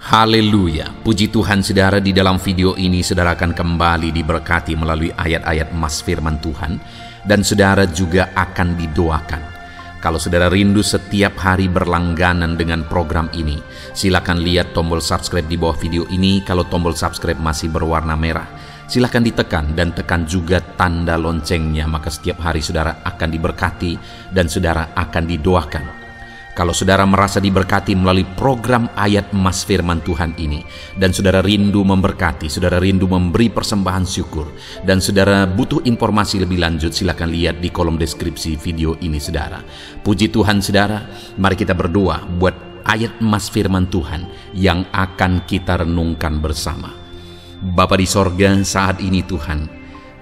Haleluya, puji Tuhan saudara. Di dalam video ini saudara akan kembali diberkati melalui ayat-ayat emas firman Tuhan, dan saudara juga akan didoakan. Kalau saudara rindu setiap hari berlangganan dengan program ini, silakan lihat tombol subscribe di bawah video ini. Kalau tombol subscribe masih berwarna merah, silakan ditekan dan tekan juga tanda loncengnya, maka setiap hari saudara akan diberkati dan saudara akan didoakan. Kalau saudara merasa diberkati melalui program ayat emas firman Tuhan ini, dan saudara rindu memberkati, saudara rindu memberi persembahan syukur, dan saudara butuh informasi lebih lanjut, silakan lihat di kolom deskripsi video ini saudara. Puji Tuhan saudara, mari kita berdoa buat ayat emas firman Tuhan yang akan kita renungkan bersama. Bapa di sorga, saat ini Tuhan,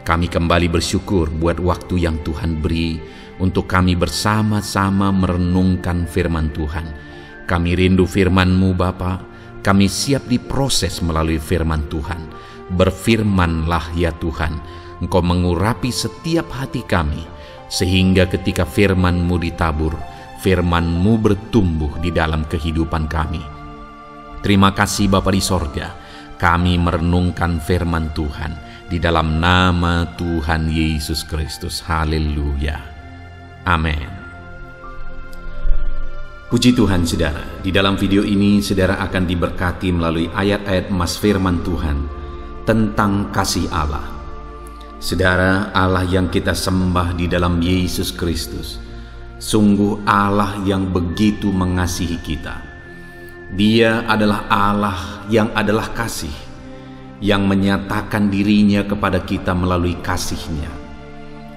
kami kembali bersyukur buat waktu yang Tuhan beri untuk kami bersama-sama merenungkan firman Tuhan. Kami rindu firman-Mu Bapa, kami siap diproses melalui firman Tuhan. Berfirmanlah ya Tuhan, Engkau mengurapi setiap hati kami, sehingga ketika firman-Mu ditabur, firman-Mu bertumbuh di dalam kehidupan kami. Terima kasih Bapa di sorga, kami merenungkan firman Tuhan di dalam nama Tuhan Yesus Kristus. Haleluya. Amin. Puji Tuhan saudara, di dalam video ini saudara akan diberkati melalui ayat-ayat emas firman Tuhan tentang kasih Allah. Saudara, Allah yang kita sembah di dalam Yesus Kristus sungguh Allah yang begitu mengasihi kita. Dia adalah Allah yang adalah kasih, yang menyatakan dirinya kepada kita melalui kasih-Nya.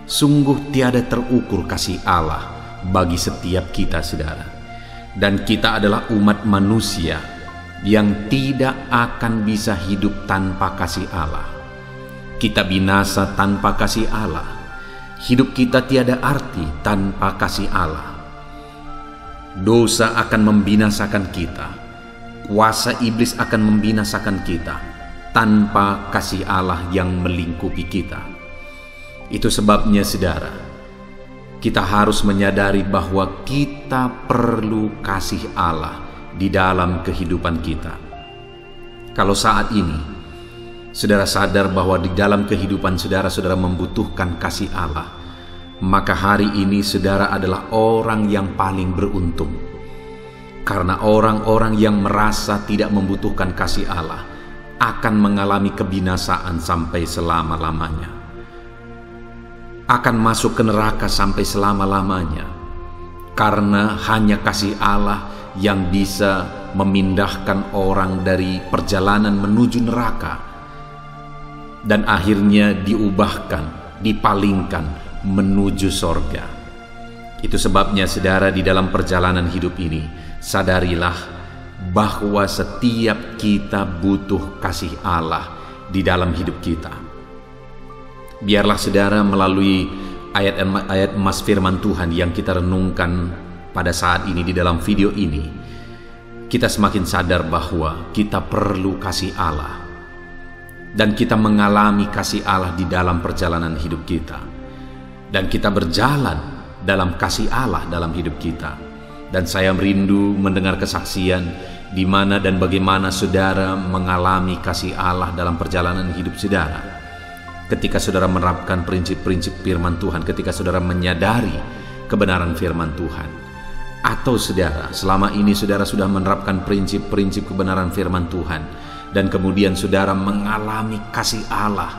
Sungguh tiada terukur kasih Allah bagi setiap kita saudara. Dan kita adalah umat manusia yang tidak akan bisa hidup tanpa kasih Allah. Kita binasa tanpa kasih Allah. Hidup kita tiada arti tanpa kasih Allah. Dosa akan membinasakan kita. Kuasa iblis akan membinasakan kita tanpa kasih Allah yang melingkupi kita. Itu sebabnya saudara, kita harus menyadari bahwa kita perlu kasih Allah di dalam kehidupan kita. Kalau saat ini saudara sadar bahwa di dalam kehidupan saudara membutuhkan kasih Allah, maka hari ini saudara adalah orang yang paling beruntung. Karena orang-orang yang merasa tidak membutuhkan kasih Allah akan mengalami kebinasaan sampai selama-lamanya, akan masuk ke neraka sampai selama-lamanya, karena hanya kasih Allah yang bisa memindahkan orang dari perjalanan menuju neraka dan akhirnya diubahkan, dipalingkan menuju sorga. Itu sebabnya saudara, di dalam perjalanan hidup ini sadarilah bahwa setiap kita butuh kasih Allah di dalam hidup kita. Biarlah saudara melalui ayat emas firman Tuhan yang kita renungkan pada saat ini di dalam video ini, kita semakin sadar bahwa kita perlu kasih Allah, dan kita mengalami kasih Allah di dalam perjalanan hidup kita, dan kita berjalan dalam kasih Allah dalam hidup kita. Dan saya merindu mendengar kesaksian di mana dan bagaimana saudara mengalami kasih Allah dalam perjalanan hidup saudara. Ketika saudara menerapkan prinsip-prinsip firman Tuhan, ketika saudara menyadari kebenaran firman Tuhan, atau saudara selama ini saudara sudah menerapkan prinsip-prinsip kebenaran firman Tuhan, dan kemudian saudara mengalami kasih Allah,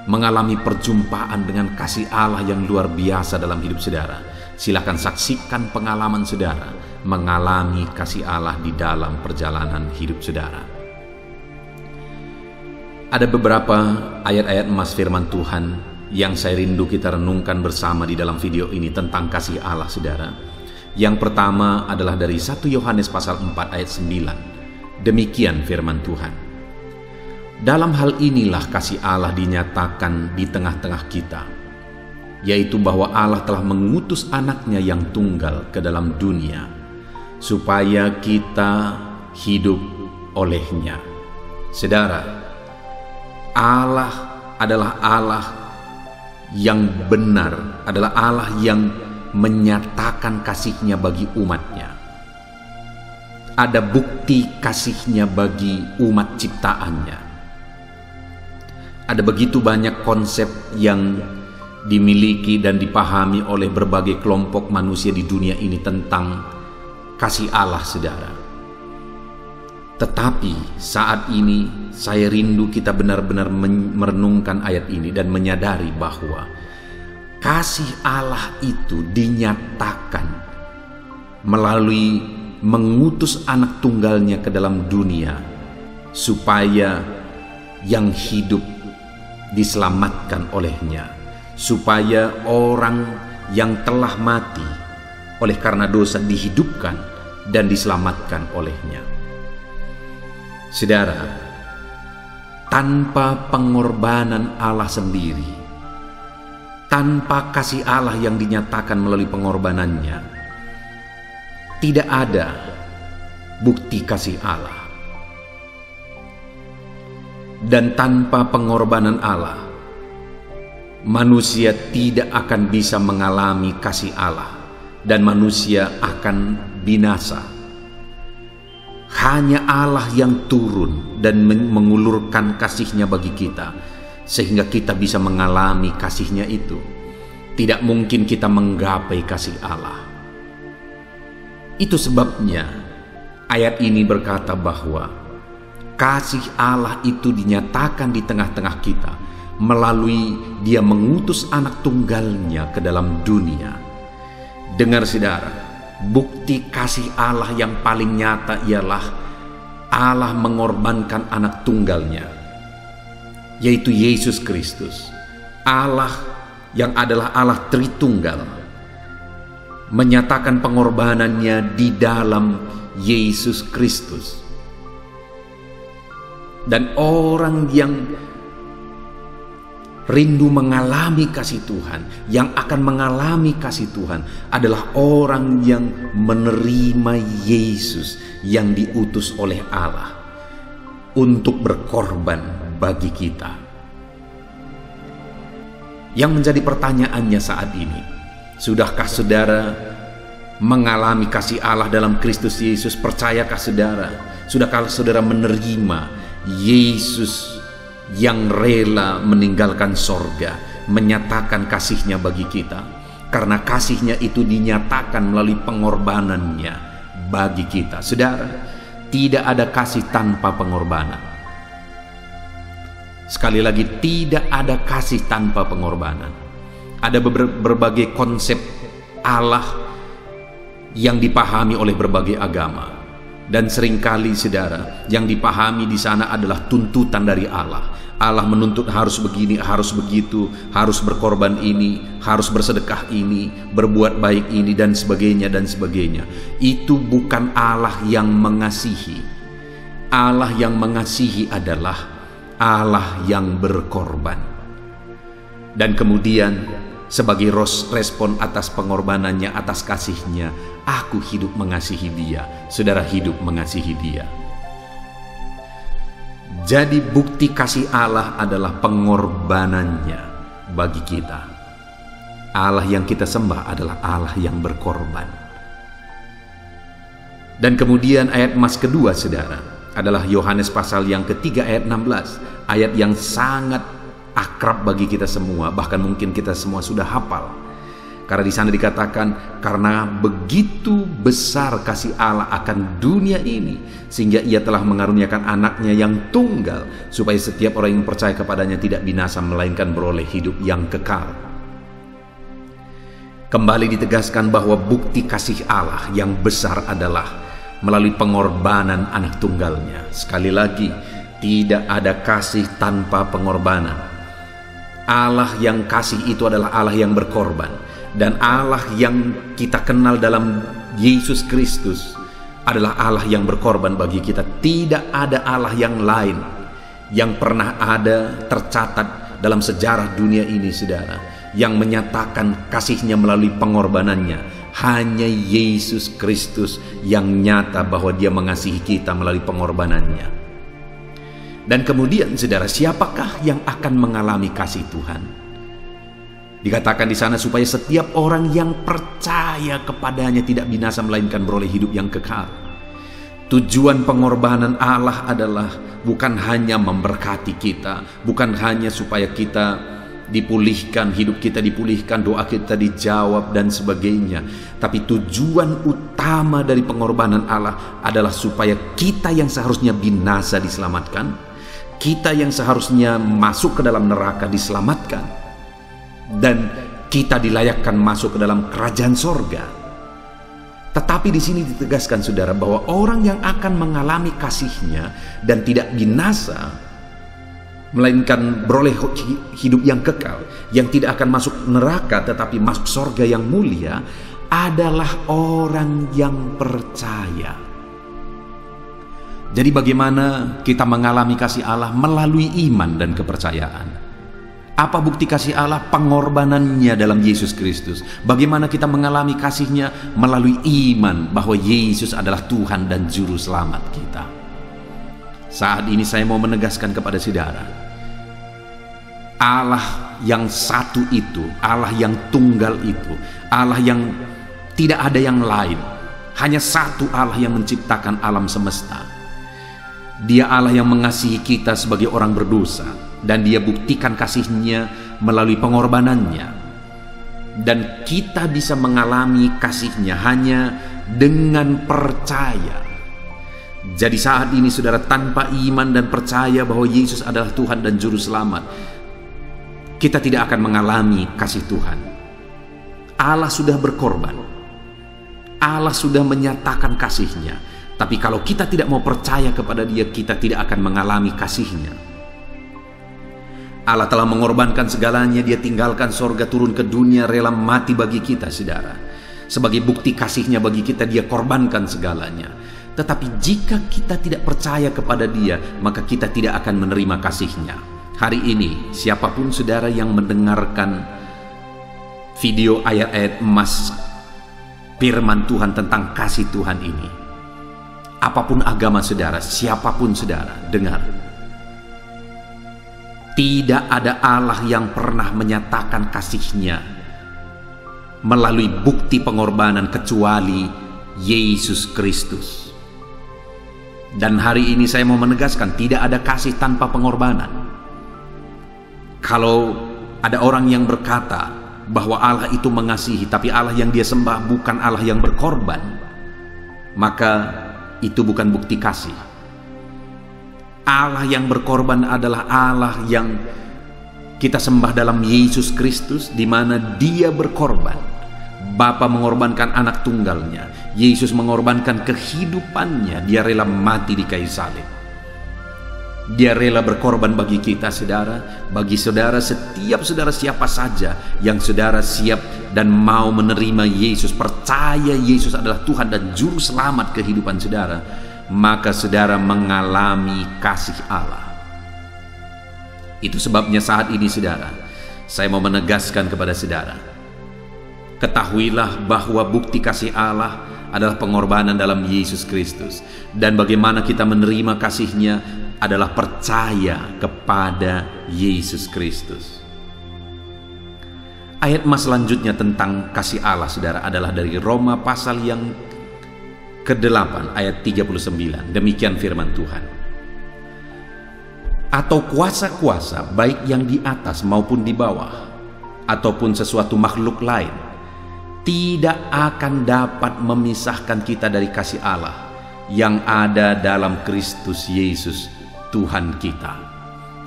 mengalami perjumpaan dengan kasih Allah yang luar biasa dalam hidup saudara. Silakan saksikan pengalaman saudara mengalami kasih Allah di dalam perjalanan hidup saudara. Ada beberapa ayat-ayat emas firman Tuhan yang saya rindu kita renungkan bersama di dalam video ini tentang kasih Allah saudara. Yang pertama adalah dari 1 Yohanes pasal 4 ayat 9. Demikian firman Tuhan. Dalam hal inilah kasih Allah dinyatakan di tengah-tengah kita, yaitu bahwa Allah telah mengutus anaknya yang tunggal ke dalam dunia, supaya kita hidup olehnya. Saudara, Allah adalah Allah yang benar, adalah Allah yang menyatakan kasih-Nya bagi umat-Nya. ada bukti kasih-Nya bagi umat ciptaannya. Ada begitu banyak konsep yang dimiliki dan dipahami oleh berbagai kelompok manusia di dunia ini tentang kasih Allah, saudara. Tetapi saat ini saya rindu kita benar-benar merenungkan ayat ini dan menyadari bahwa kasih Allah itu dinyatakan melalui mengutus anak tunggalnya ke dalam dunia supaya yang hidup diselamatkan olehnya, supaya orang yang telah mati oleh karena dosa dihidupkan dan diselamatkan olehnya. Saudara, tanpa pengorbanan Allah sendiri, tanpa kasih Allah yang dinyatakan melalui pengorbanannya, tidak ada bukti kasih Allah. Dan tanpa pengorbanan Allah, manusia tidak akan bisa mengalami kasih Allah dan manusia akan binasa. Hanya Allah yang turun dan mengulurkan kasih-Nya bagi kita, sehingga kita bisa mengalami kasih-Nya itu. Tidak mungkin kita menggapai kasih Allah. Itu sebabnya ayat ini berkata bahwa kasih Allah itu dinyatakan di tengah-tengah kita melalui Dia mengutus anak tunggalnya ke dalam dunia. Dengar saudara, bukti kasih Allah yang paling nyata ialah Allah mengorbankan anak tunggalnya, yaitu Yesus Kristus. Allah yang adalah Allah Tritunggal menyatakan pengorbanannya di dalam Yesus Kristus. Dan orang yang rindu mengalami kasih Tuhan, yang akan mengalami kasih Tuhan adalah orang yang menerima Yesus yang diutus oleh Allah untuk berkorban bagi kita. Yang menjadi pertanyaannya saat ini, sudahkah saudara mengalami kasih Allah dalam Kristus Yesus? Percayakah saudara? Sudahkah saudara menerima Yesus yang rela meninggalkan sorga, menyatakan kasih-Nya bagi kita? Karena kasih-Nya itu dinyatakan melalui pengorbanannya bagi kita. Saudara, tidak ada kasih tanpa pengorbanan. Sekali lagi, tidak ada kasih tanpa pengorbanan. Ada berbagai konsep Allah yang dipahami oleh berbagai agama. Dan seringkali saudara, yang dipahami di sana adalah tuntutan dari Allah. Allah menuntut harus begini, harus begitu, harus berkorban ini, harus bersedekah ini, berbuat baik ini, dan sebagainya dan sebagainya. Itu bukan Allah yang mengasihi. Allah yang mengasihi adalah Allah yang berkorban. Dan kemudian sebagai respon atas pengorbanannya, atas kasih-Nya, aku hidup mengasihi dia. Saudara hidup mengasihi dia. Jadi bukti kasih Allah adalah pengorbanannya bagi kita. Allah yang kita sembah adalah Allah yang berkorban. Dan kemudian ayat emas kedua saudara adalah Yohanes pasal yang ketiga ayat 16. Ayat yang sangat akrab bagi kita semua, bahkan mungkin kita semua sudah hafal. Karena di sana dikatakan, karena begitu besar kasih Allah akan dunia ini, sehingga Ia telah mengaruniakan anaknya yang tunggal, supaya setiap orang yang percaya kepadanya tidak binasa, melainkan beroleh hidup yang kekal. Kembali ditegaskan bahwa bukti kasih Allah yang besar adalah melalui pengorbanan anak tunggalnya. Sekali lagi, tidak ada kasih tanpa pengorbanan. Allah yang kasih itu adalah Allah yang berkorban. Dan Allah yang kita kenal dalam Yesus Kristus adalah Allah yang berkorban bagi kita. Tidak ada Allah yang lain yang pernah ada tercatat dalam sejarah dunia ini, saudara, yang menyatakan kasih-Nya melalui pengorbanannya. Hanya Yesus Kristus yang nyata bahwa Dia mengasihi kita melalui pengorbanannya. Dan kemudian, saudara, siapakah yang akan mengalami kasih Tuhan? Dikatakan di sana supaya setiap orang yang percaya kepadanya tidak binasa, melainkan beroleh hidup yang kekal. Tujuan pengorbanan Allah adalah bukan hanya memberkati kita, bukan hanya supaya kita dipulihkan, hidup kita dipulihkan, doa kita dijawab dan sebagainya. Tapi tujuan utama dari pengorbanan Allah adalah supaya kita yang seharusnya binasa diselamatkan, kita yang seharusnya masuk ke dalam neraka diselamatkan, dan kita dilayakkan masuk ke dalam kerajaan sorga. Tetapi di sini ditegaskan, saudara, bahwa orang yang akan mengalami kasih-Nya dan tidak binasa, melainkan beroleh hidup yang kekal, yang tidak akan masuk neraka tetapi masuk sorga yang mulia, adalah orang yang percaya. Jadi bagaimana kita mengalami kasih Allah? Melalui iman dan kepercayaan. Apa bukti kasih Allah? Pengorbanannya dalam Yesus Kristus. Bagaimana kita mengalami kasih-Nya? Melalui iman bahwa Yesus adalah Tuhan dan Juru Selamat kita. Saat ini saya mau menegaskan kepada saudara, Allah yang satu itu, Allah yang tunggal itu, Allah yang tidak ada yang lain, hanya satu Allah yang menciptakan alam semesta. Dia Allah yang mengasihi kita sebagai orang berdosa, dan Dia buktikan kasih-Nya melalui pengorbanannya. Dan kita bisa mengalami kasih-Nya hanya dengan percaya. Jadi saat ini, saudara, tanpa iman dan percaya bahwa Yesus adalah Tuhan dan Juru Selamat, kita tidak akan mengalami kasih Tuhan. Allah sudah berkorban, Allah sudah menyatakan kasih-Nya. Tapi kalau kita tidak mau percaya kepada Dia, kita tidak akan mengalami kasih-Nya. Allah telah mengorbankan segalanya. Dia tinggalkan sorga, turun ke dunia, rela mati bagi kita, saudara. Sebagai bukti kasih-Nya bagi kita, Dia korbankan segalanya. Tetapi jika kita tidak percaya kepada Dia, maka kita tidak akan menerima kasih-Nya. Hari ini, siapapun saudara yang mendengarkan video ayat-ayat emas firman Tuhan tentang kasih Tuhan ini, apapun agama saudara, siapapun saudara, dengar. Tidak ada Allah yang pernah menyatakan kasih-Nya melalui bukti pengorbanan kecuali Yesus Kristus. Dan hari ini saya mau menegaskan, tidak ada kasih tanpa pengorbanan. Kalau ada orang yang berkata bahwa Allah itu mengasihi, tapi Allah yang dia sembah bukan Allah yang berkorban, maka itu bukan bukti kasih. Allah yang berkorban adalah Allah yang kita sembah dalam Yesus Kristus, di mana Dia berkorban. Bapa mengorbankan anak tunggalnya, Yesus mengorbankan kehidupannya, Dia rela mati di kayu salib. Dia rela berkorban bagi kita, saudara. Bagi saudara, setiap saudara siapa saja yang saudara siap dan mau menerima Yesus, percaya Yesus adalah Tuhan dan Juru Selamat kehidupan saudara, maka saudara mengalami kasih Allah. Itu sebabnya saat ini, saudara, saya mau menegaskan kepada saudara, ketahuilah bahwa bukti kasih Allah adalah pengorbanan dalam Yesus Kristus. Dan bagaimana kita menerima kasih-Nya adalah percaya kepada Yesus Kristus. Ayat mas selanjutnya tentang kasih Allah, saudara, adalah dari Roma pasal yang ke-8 ayat 39. Demikian firman Tuhan. Atau kuasa-kuasa baik yang di atas maupun di bawah, ataupun sesuatu makhluk lain, tidak akan dapat memisahkan kita dari kasih Allah yang ada dalam Kristus Yesus Tuhan kita.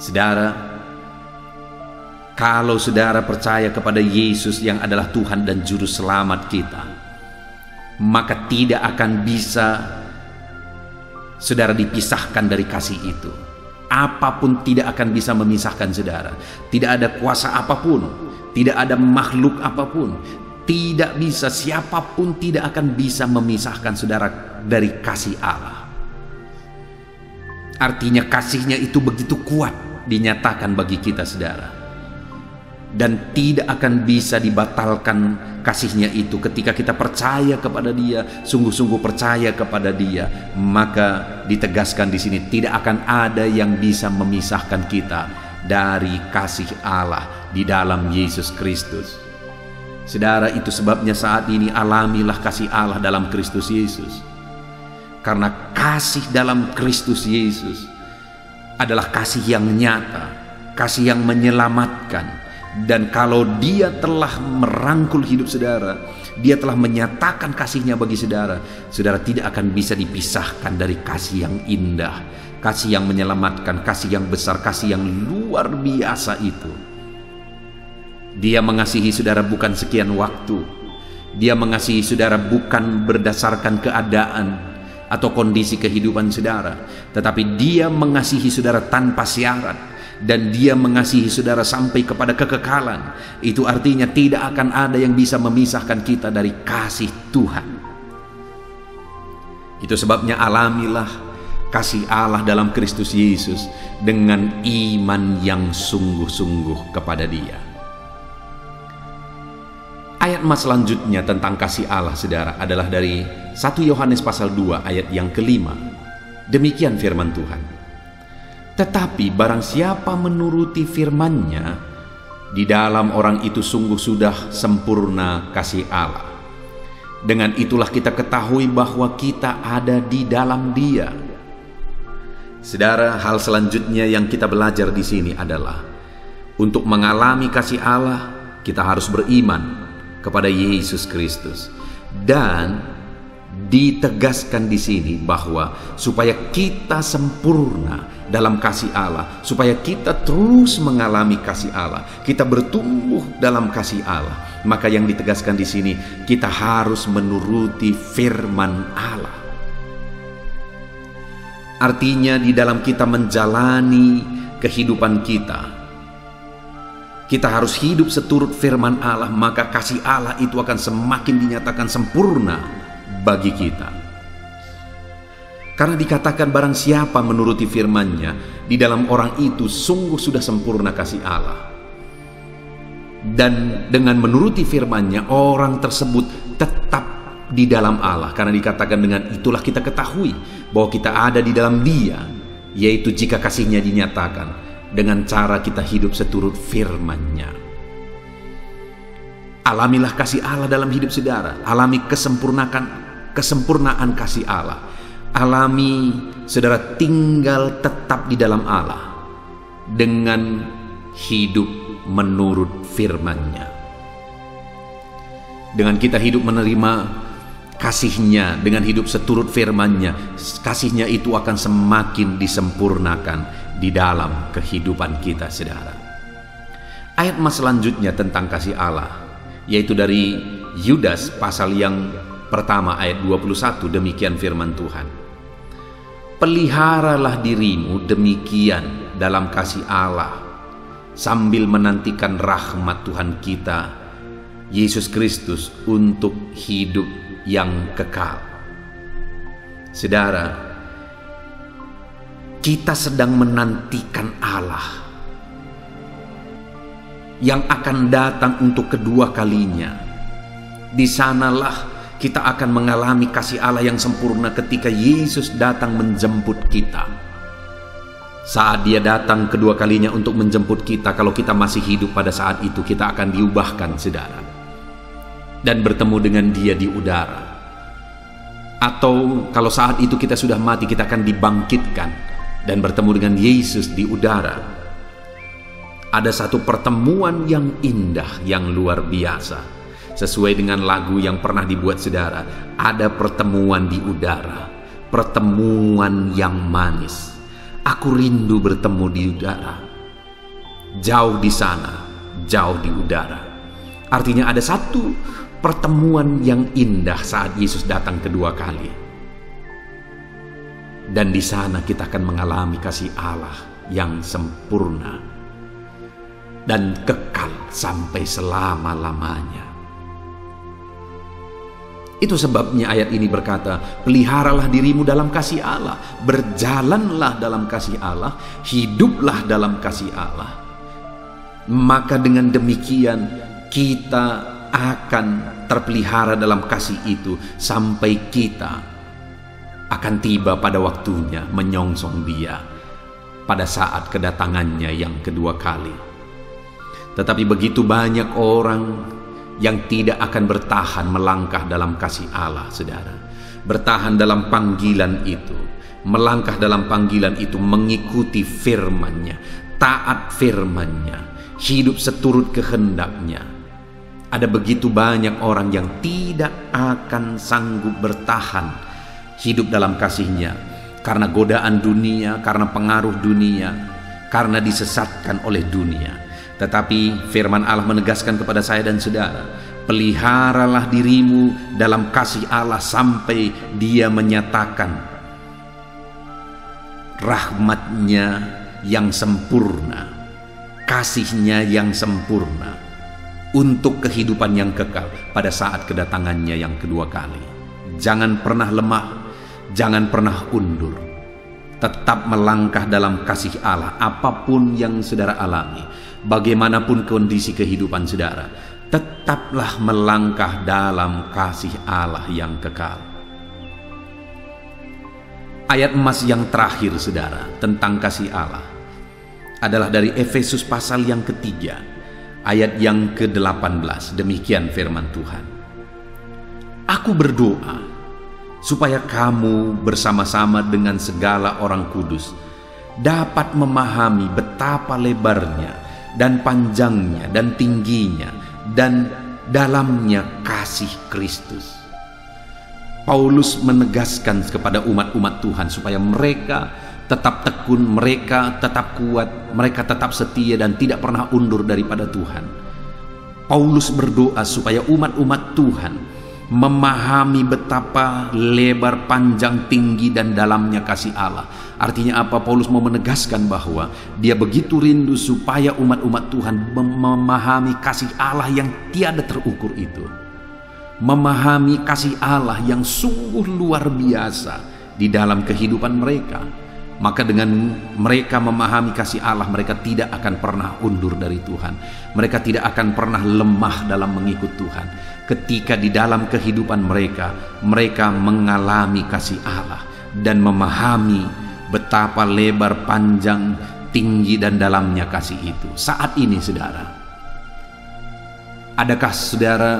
Saudara, kalau saudara percaya kepada Yesus yang adalah Tuhan dan Juru Selamat kita, maka tidak akan bisa saudara dipisahkan dari kasih itu. Apapun tidak akan bisa memisahkan saudara. Tidak ada kuasa apapun, tidak ada makhluk apapun, tidak bisa, siapapun tidak akan bisa memisahkan saudara dari kasih Allah. Artinya kasih-Nya itu begitu kuat dinyatakan bagi kita, saudara. Dan tidak akan bisa dibatalkan kasih-Nya itu ketika kita percaya kepada Dia, sungguh-sungguh percaya kepada Dia. Maka ditegaskan di sini, tidak akan ada yang bisa memisahkan kita dari kasih Allah di dalam Yesus Kristus. Saudara, itu sebabnya saat ini alamilah kasih Allah dalam Kristus Yesus. Karena kasih dalam Kristus Yesus adalah kasih yang nyata, kasih yang menyelamatkan. Dan kalau Dia telah merangkul hidup saudara, Dia telah menyatakan kasih-Nya bagi saudara, saudara tidak akan bisa dipisahkan dari kasih yang indah, kasih yang menyelamatkan, kasih yang besar, kasih yang luar biasa itu. Dia mengasihi saudara bukan sekian waktu. Dia mengasihi saudara bukan berdasarkan keadaan atau kondisi kehidupan saudara, tetapi Dia mengasihi saudara tanpa syarat. Dan Dia mengasihi saudara sampai kepada kekekalan. Itu artinya tidak akan ada yang bisa memisahkan kita dari kasih Tuhan. Itu sebabnya alamilah kasih Allah dalam Kristus Yesus dengan iman yang sungguh-sungguh kepada Dia. Ayat mas selanjutnya tentang kasih Allah saudara adalah dari 1 Yohanes pasal 2 ayat yang kelima. Demikian firman Tuhan. Tetapi barang siapa menuruti firman-Nya, di dalam orang itu sungguh sudah sempurna kasih Allah. Dengan itulah kita ketahui bahwa kita ada di dalam Dia. Saudara, hal selanjutnya yang kita belajar di sini adalah untuk mengalami kasih Allah, kita harus beriman kepada Yesus Kristus. Dan ditegaskan di sini bahwa supaya kita sempurna dalam kasih Allah, supaya kita terus mengalami kasih Allah, kita bertumbuh dalam kasih Allah, maka yang ditegaskan di sini kita harus menuruti firman Allah. Artinya di dalam kita menjalani kehidupan kita harus hidup seturut firman Allah, maka kasih Allah itu akan semakin dinyatakan sempurna bagi kita. Karena dikatakan barang siapa menuruti firman-Nya, di dalam orang itu sungguh sudah sempurna kasih Allah. Dan dengan menuruti firman-Nya, orang tersebut tetap di dalam Allah. Karena dikatakan dengan itulah kita ketahui bahwa kita ada di dalam Dia, yaitu jika kasih-Nya dinyatakan dengan cara kita hidup seturut firman-Nya. Alamilah kasih Allah dalam hidup saudara. Alami kesempurnaan kasih Allah. Alami saudara tinggal tetap di dalam Allah dengan hidup menurut firman-Nya. Dengan kita hidup menerima kasih-Nya, dengan hidup seturut firman-Nya, kasih-Nya itu akan semakin disempurnakan di dalam kehidupan kita saudara. Ayat mas selanjutnya tentang kasih Allah, yaitu dari Yudas pasal yang pertama ayat 21. Demikian firman Tuhan. Peliharalah dirimu demikian dalam kasih Allah, sambil menantikan rahmat Tuhan kita Yesus Kristus untuk hidup yang kekal. Saudara, kita sedang menantikan Allah yang akan datang untuk kedua kalinya. Di sanalah kita akan mengalami kasih Allah yang sempurna ketika Yesus datang menjemput kita. Saat Dia datang kedua kalinya untuk menjemput kita, kalau kita masih hidup pada saat itu, kita akan diubahkan saudara, dan bertemu dengan Dia di udara. Atau kalau saat itu kita sudah mati, kita akan dibangkitkan dan bertemu dengan Yesus di udara. Ada satu pertemuan yang indah, yang luar biasa. Sesuai dengan lagu yang pernah dibuat saudara, ada pertemuan di udara, pertemuan yang manis. Aku rindu bertemu di udara, jauh di sana, jauh di udara. Artinya ada satu pertemuan yang indah saat Yesus datang kedua kali. Dan di sana kita akan mengalami kasih Allah yang sempurna dan kekal sampai selama-lamanya. Itu sebabnya ayat ini berkata, peliharalah dirimu dalam kasih Allah, berjalanlah dalam kasih Allah, hiduplah dalam kasih Allah. Maka dengan demikian kita akan terpelihara dalam kasih itu sampai kita akan tiba pada waktunya menyongsong Dia pada saat kedatangannya yang kedua kali. Tetapi begitu banyak orang yang tidak akan bertahan melangkah dalam kasih Allah, saudara. bertahan dalam panggilan itu, melangkah dalam panggilan itu, mengikuti firman-Nya, taat firman-Nya, hidup seturut kehendak-Nya. Ada begitu banyak orang yang tidak akan sanggup bertahan hidup dalam kasih-Nya karena godaan dunia, karena pengaruh dunia, karena disesatkan oleh dunia. Tetapi firman Allah menegaskan kepada saya dan saudara, peliharalah dirimu dalam kasih Allah sampai Dia menyatakan rahmat-Nya yang sempurna, kasih-Nya yang sempurna untuk kehidupan yang kekal pada saat kedatangan-Nya yang kedua kali. Jangan pernah lemah, jangan pernah undur. Tetap melangkah dalam kasih Allah apapun yang saudara alami, bagaimanapun kondisi kehidupan saudara. Tetaplah melangkah dalam kasih Allah yang kekal. Ayat emas yang terakhir saudara tentang kasih Allah adalah dari Efesus pasal yang ketiga, ayat yang ke-18. Demikian firman Tuhan. Aku berdoa supaya kamu bersama-sama dengan segala orang kudus dapat memahami betapa lebarnya dan panjangnya dan tingginya dan dalamnya kasih Kristus. Paulus menegaskan kepada umat-umat Tuhan supaya mereka tetap tekun, mereka tetap kuat, mereka tetap setia dan tidak pernah undur daripada Tuhan. Paulus berdoa supaya umat-umat Tuhan memahami betapa lebar, panjang, tinggi dan dalamnya kasih Allah. Artinya apa? Paulus mau menegaskan bahwa dia begitu rindu supaya umat-umat Tuhan memahami kasih Allah yang tiada terukur itu, memahami kasih Allah yang sungguh luar biasa di dalam kehidupan mereka. Maka dengan mereka memahami kasih Allah, mereka tidak akan pernah undur dari Tuhan. Mereka tidak akan pernah lemah dalam mengikut Tuhan. Ketika di dalam kehidupan mereka, mereka mengalami kasih Allah dan memahami betapa lebar, panjang, tinggi dan dalamnya kasih itu. Saat ini saudara, adakah saudara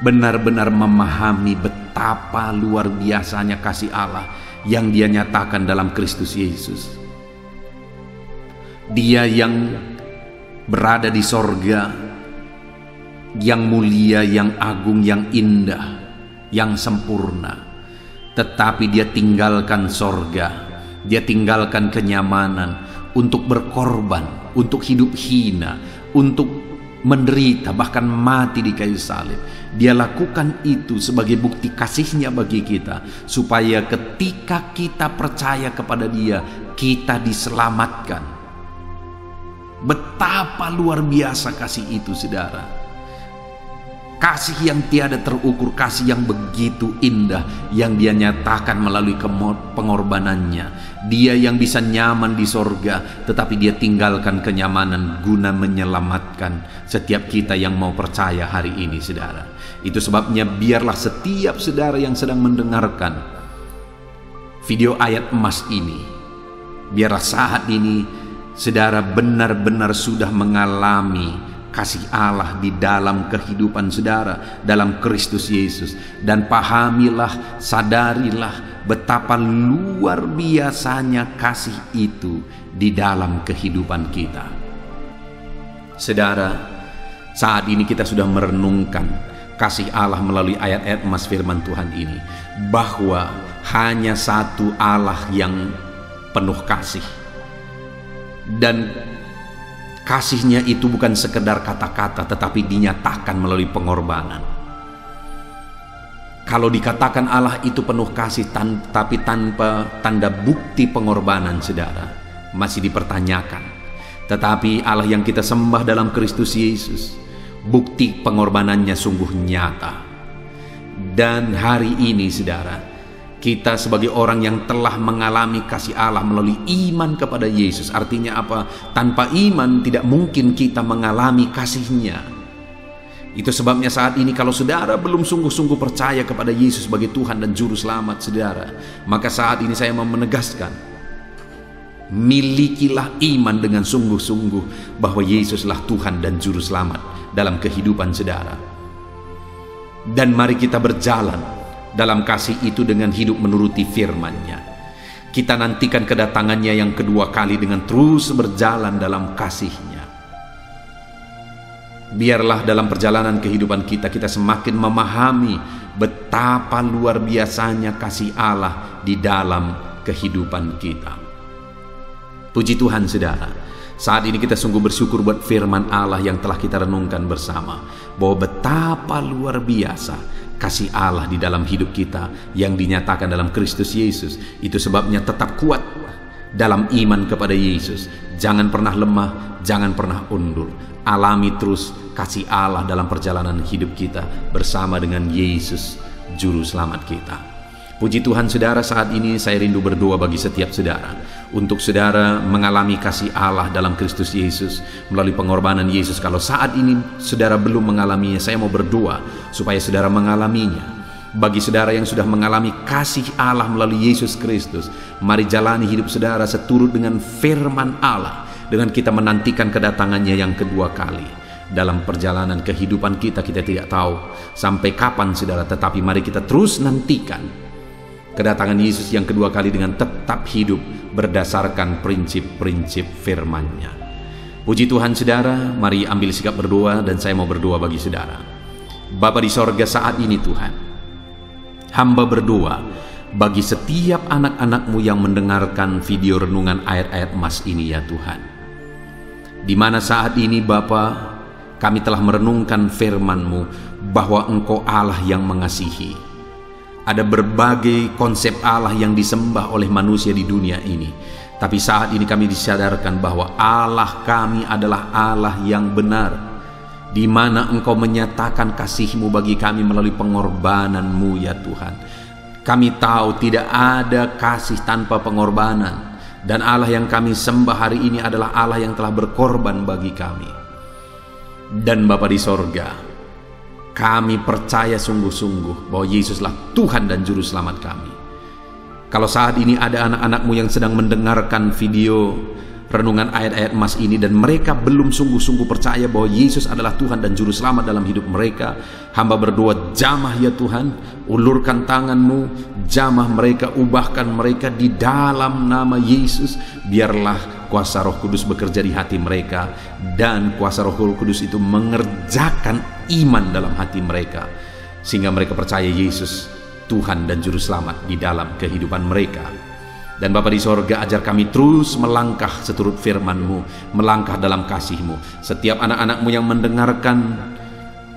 benar-benar memahami betapa luar biasanya kasih Allah yang Dia nyatakan dalam Kristus Yesus? Dia yang berada di sorga, yang mulia, yang agung, yang indah, yang sempurna, tetapi Dia tinggalkan sorga, Dia tinggalkan kenyamanan untuk berkorban, untuk hidup hina, untuk menderita, bahkan mati di kayu salib. Dia lakukan itu sebagai bukti kasih-Nya bagi kita, supaya ketika kita percaya kepada Dia, kita diselamatkan. Betapa luar biasa kasih itu saudara. Kasih yang tiada terukur, kasih yang begitu indah yang Dia nyatakan melalui pengorbanannya. Dia yang bisa nyaman di sorga, tetapi Dia tinggalkan kenyamanan guna menyelamatkan setiap kita yang mau percaya hari ini saudara. Itu sebabnya biarlah setiap saudara yang sedang mendengarkan video ayat emas ini, biarlah saat ini saudara benar-benar sudah mengalami kasih Allah di dalam kehidupan saudara dalam Kristus Yesus, dan pahamilah, sadarilah betapa luar biasanya kasih itu di dalam kehidupan kita. Saudara, saat ini kita sudah merenungkan kasih Allah melalui ayat-ayat emas firman Tuhan ini, bahwa hanya satu Allah yang penuh kasih, dan kasih-Nya itu bukan sekedar kata-kata, tetapi dinyatakan melalui pengorbanan. Kalau dikatakan Allah itu penuh kasih tapi tanpa tanda bukti pengorbanan saudara, masih dipertanyakan. Tetapi Allah yang kita sembah dalam Kristus Yesus, bukti pengorbanannya sungguh nyata. Dan hari ini saudara, kita sebagai orang yang telah mengalami kasih Allah melalui iman kepada Yesus. Artinya apa? Tanpa iman tidak mungkin kita mengalami kasih-Nya. Itu sebabnya saat ini kalau saudara belum sungguh-sungguh percaya kepada Yesus sebagai Tuhan dan Juru Selamat saudara, maka saat ini saya mau menegaskan, milikilah iman dengan sungguh-sungguh bahwa Yesuslah Tuhan dan Juru Selamat dalam kehidupan saudara. Dan mari kita berjalan dalam kasih itu dengan hidup menuruti firman-Nya. Kita nantikan kedatangannya yang kedua kali dengan terus berjalan dalam kasih-Nya. Biarlah dalam perjalanan kehidupan kita semakin memahami betapa luar biasanya kasih Allah di dalam kehidupan kita. Puji Tuhan saudara, saat ini kita sungguh bersyukur buat firman Allah yang telah kita renungkan bersama, bahwa betapa luar biasa kasih Allah di dalam hidup kita yang dinyatakan dalam Kristus Yesus. Itu sebabnya tetap kuat dalam iman kepada Yesus. Jangan pernah lemah, jangan pernah undur. Alami terus kasih Allah dalam perjalanan hidup kita bersama dengan Yesus, Juru Selamat kita. Puji Tuhan saudara, saat ini saya rindu berdoa bagi setiap saudara, untuk saudara mengalami kasih Allah dalam Kristus Yesus melalui pengorbanan Yesus. Kalau saat ini saudara belum mengalaminya, saya mau berdoa supaya saudara mengalaminya. Bagi saudara yang sudah mengalami kasih Allah melalui Yesus Kristus, mari jalani hidup saudara seturut dengan firman Allah, dengan kita menantikan kedatangannya yang kedua kali. Dalam perjalanan kehidupan kita tidak tahu sampai kapan saudara, tetapi mari kita terus nantikan kedatangan Yesus yang kedua kali dengan tetap hidup berdasarkan prinsip-prinsip firman-Nya. Puji Tuhan saudara, mari ambil sikap berdoa, dan saya mau berdoa bagi saudara. Bapa di sorga, saat ini Tuhan, hamba berdoa bagi setiap anak-anak-Mu yang mendengarkan video renungan ayat-ayat emas ini ya Tuhan. Di mana saat ini Bapa, kami telah merenungkan firman-Mu bahwa Engkau Allah yang mengasihi. Ada berbagai konsep Allah yang disembah oleh manusia di dunia ini. Tapi saat ini kami disadarkan bahwa Allah kami adalah Allah yang benar, di mana Engkau menyatakan kasih-Mu bagi kami melalui pengorbanan-Mu ya Tuhan. Kami tahu tidak ada kasih tanpa pengorbanan, dan Allah yang kami sembah hari ini adalah Allah yang telah berkorban bagi kami. Dan Bapa di sorga, kami percaya sungguh-sungguh bahwa Yesuslah Tuhan dan Juru Selamat kami. Kalau saat ini ada anak-anak-Mu yang sedang mendengarkan video renungan ayat-ayat emas ini, dan mereka belum sungguh-sungguh percaya bahwa Yesus adalah Tuhan dan Juru Selamat dalam hidup mereka, hamba berdoa, jamah ya Tuhan, ulurkan tangan-Mu, jamah mereka, ubahkan mereka di dalam nama Yesus. Biarlah kuasa Roh Kudus bekerja di hati mereka, dan kuasa Roh Kudus itu mengerjakan iman dalam hati mereka, sehingga mereka percaya Yesus Tuhan dan Juru Selamat di dalam kehidupan mereka. Dan Bapa di sorga, ajar kami terus melangkah seturut firman-Mu, melangkah dalam kasih-Mu. Setiap anak-anak-Mu yang mendengarkan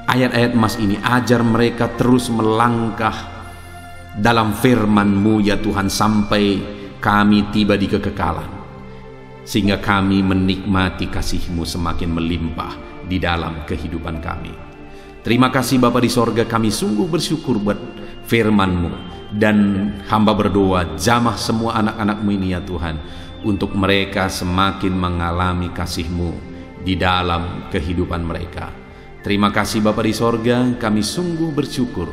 ayat-ayat emas ini, ajar mereka terus melangkah dalam firman-Mu ya Tuhan, sampai kami tiba di kekekalan, sehingga kami menikmati kasih-Mu semakin melimpah di dalam kehidupan kami. Terima kasih Bapa di sorga, kami sungguh bersyukur buat firman-Mu. Dan hamba berdoa, jamah semua anak-anak-Mu ini ya Tuhan, untuk mereka semakin mengalami kasih-Mu di dalam kehidupan mereka. Terima kasih Bapa di sorga, kami sungguh bersyukur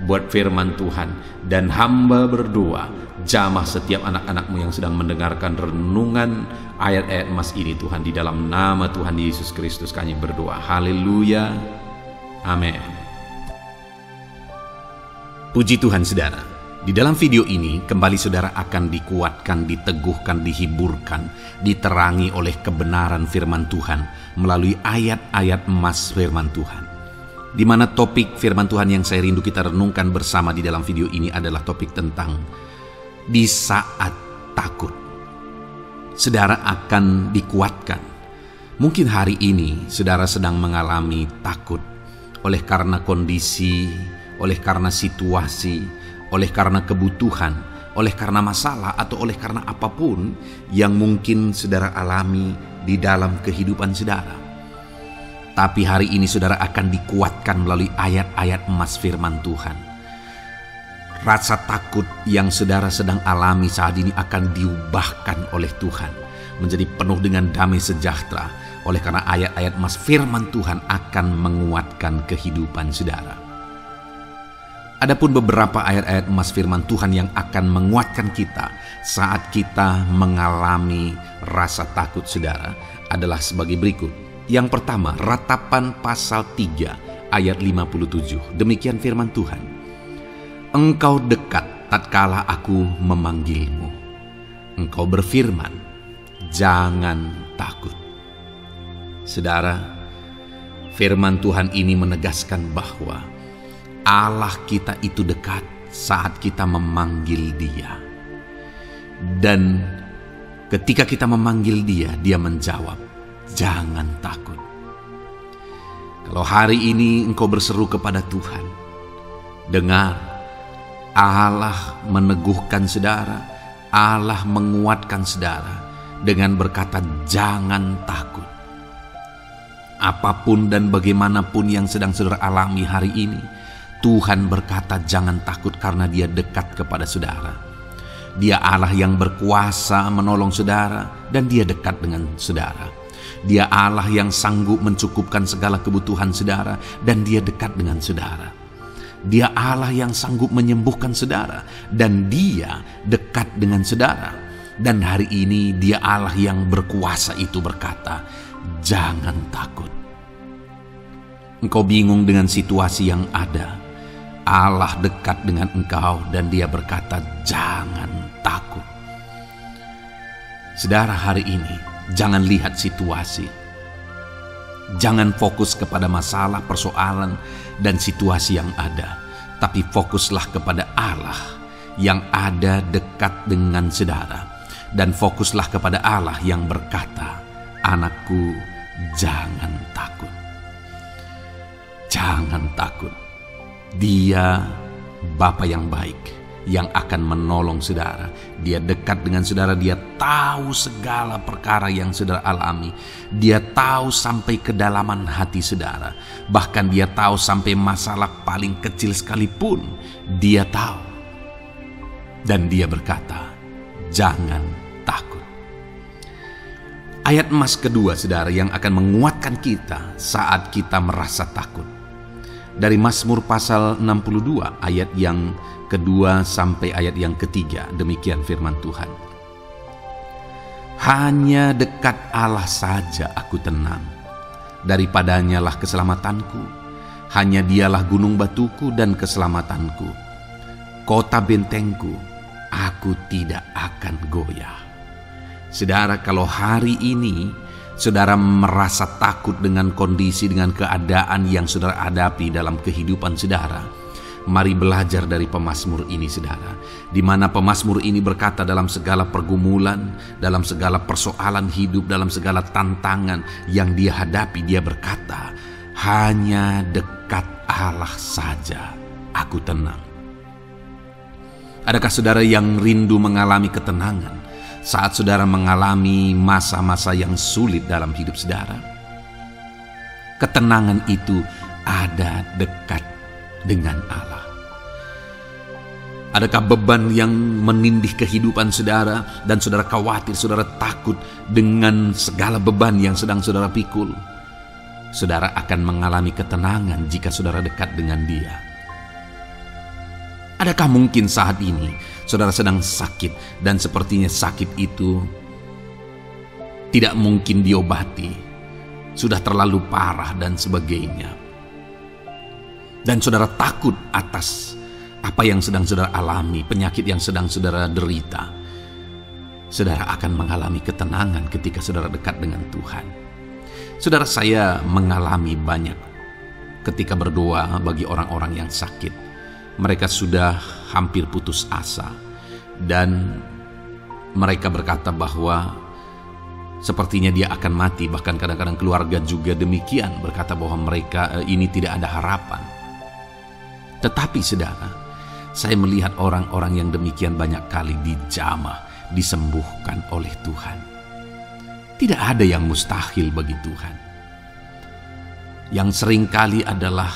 buat firman Tuhan. Dan hamba berdoa, jamah setiap anak-anak-Mu yang sedang mendengarkan renungan ayat-ayat emas ini Tuhan, di dalam nama Tuhan Yesus Kristus kami berdoa. Haleluya, amin. Puji Tuhan saudara. Di dalam video ini kembali saudara akan dikuatkan, diteguhkan, dihiburkan, diterangi oleh kebenaran firman Tuhan melalui ayat-ayat emas firman Tuhan. Di mana topik firman Tuhan yang saya rindu kita renungkan bersama di dalam video ini adalah topik tentang di saat takut. Saudara akan dikuatkan. Mungkin hari ini saudara sedang mengalami takut oleh karena kondisi, oleh karena situasi, oleh karena kebutuhan, oleh karena masalah, atau oleh karena apapun yang mungkin saudara alami di dalam kehidupan saudara. Tapi hari ini saudara akan dikuatkan melalui ayat-ayat emas firman Tuhan. Rasa takut yang saudara sedang alami saat ini akan diubahkan oleh Tuhan menjadi penuh dengan damai sejahtera, oleh karena ayat-ayat emas firman Tuhan akan menguatkan kehidupan saudara. Adapun beberapa ayat-ayat emas firman Tuhan yang akan menguatkan kita saat kita mengalami rasa takut saudara adalah sebagai berikut. Yang pertama, Ratapan pasal 3 ayat 57. Demikian firman Tuhan. Engkau dekat tatkala aku memanggilmu. Engkau berfirman, jangan takut. Saudara, firman Tuhan ini menegaskan bahwa Allah kita itu dekat saat kita memanggil Dia. Dan ketika kita memanggil Dia, Dia menjawab, jangan takut. Kalau hari ini engkau berseru kepada Tuhan, dengar, Allah meneguhkan saudara, Allah menguatkan saudara dengan berkata jangan takut. Apapun dan bagaimanapun yang sedang saudara alami hari ini, Tuhan berkata jangan takut karena Dia dekat kepada saudara. Dia Allah yang berkuasa menolong saudara dan Dia dekat dengan saudara. Dia Allah yang sanggup mencukupkan segala kebutuhan saudara dan Dia dekat dengan saudara. Dia Allah yang sanggup menyembuhkan saudara dan Dia dekat dengan saudara. Dan hari ini Dia Allah yang berkuasa itu berkata, jangan takut. Engkau bingung dengan situasi yang ada. Allah dekat dengan engkau dan Dia berkata, jangan takut. Saudara, hari ini jangan lihat situasi. Jangan fokus kepada masalah, persoalan, dan situasi yang ada. Tapi fokuslah kepada Allah yang ada dekat dengan saudara. Dan fokuslah kepada Allah yang berkata, anakku, jangan takut. Jangan takut. Dia Bapa yang baik, yang akan menolong saudara. Dia dekat dengan saudara. Dia tahu segala perkara yang saudara alami. Dia tahu sampai kedalaman hati saudara. Bahkan Dia tahu sampai masalah paling kecil sekalipun. Dia tahu. Dan Dia berkata, jangan takut. Ayat emas kedua saudara yang akan menguatkan kita saat kita merasa takut. Dari Mazmur pasal 62 ayat yang kedua sampai ayat yang ketiga, demikian firman Tuhan. Hanya dekat Allah saja aku tenang, daripadanya lah keselamatanku. Hanya Dialah gunung batuku dan keselamatanku, kota bentengku, aku tidak akan goyah. Saudara, kalau hari ini saudara merasa takut dengan kondisi, dengan keadaan yang saudara hadapi dalam kehidupan saudara, mari belajar dari pemazmur ini saudara. Di mana pemazmur ini berkata dalam segala pergumulan, dalam segala persoalan hidup, dalam segala tantangan yang dia hadapi, dia berkata, hanya dekat Allah saja aku tenang. Adakah saudara yang rindu mengalami ketenangan saat saudara mengalami masa-masa yang sulit dalam hidup saudara? Ketenangan itu ada dekat dengan Allah. Adakah beban yang menindih kehidupan saudara dan saudara khawatir, saudara takut dengan segala beban yang sedang saudara pikul? Saudara akan mengalami ketenangan jika saudara dekat dengan Dia. Adakah mungkin saat ini saudara sedang sakit dan sepertinya sakit itu tidak mungkin diobati, sudah terlalu parah dan sebagainya, dan saudara takut atas apa yang sedang saudara alami, penyakit yang sedang saudara derita? Saudara akan mengalami ketenangan ketika saudara dekat dengan Tuhan. Saudara, saya mengalami banyak ketika berdoa bagi orang-orang yang sakit. Mereka sudah hampir putus asa dan mereka berkata bahwa sepertinya dia akan mati. Bahkan kadang-kadang keluarga juga demikian, berkata bahwa mereka ini tidak ada harapan. Tetapi saudara, saya melihat orang-orang yang demikian banyak kali dijamah, disembuhkan oleh Tuhan. Tidak ada yang mustahil bagi Tuhan. Yang seringkali adalah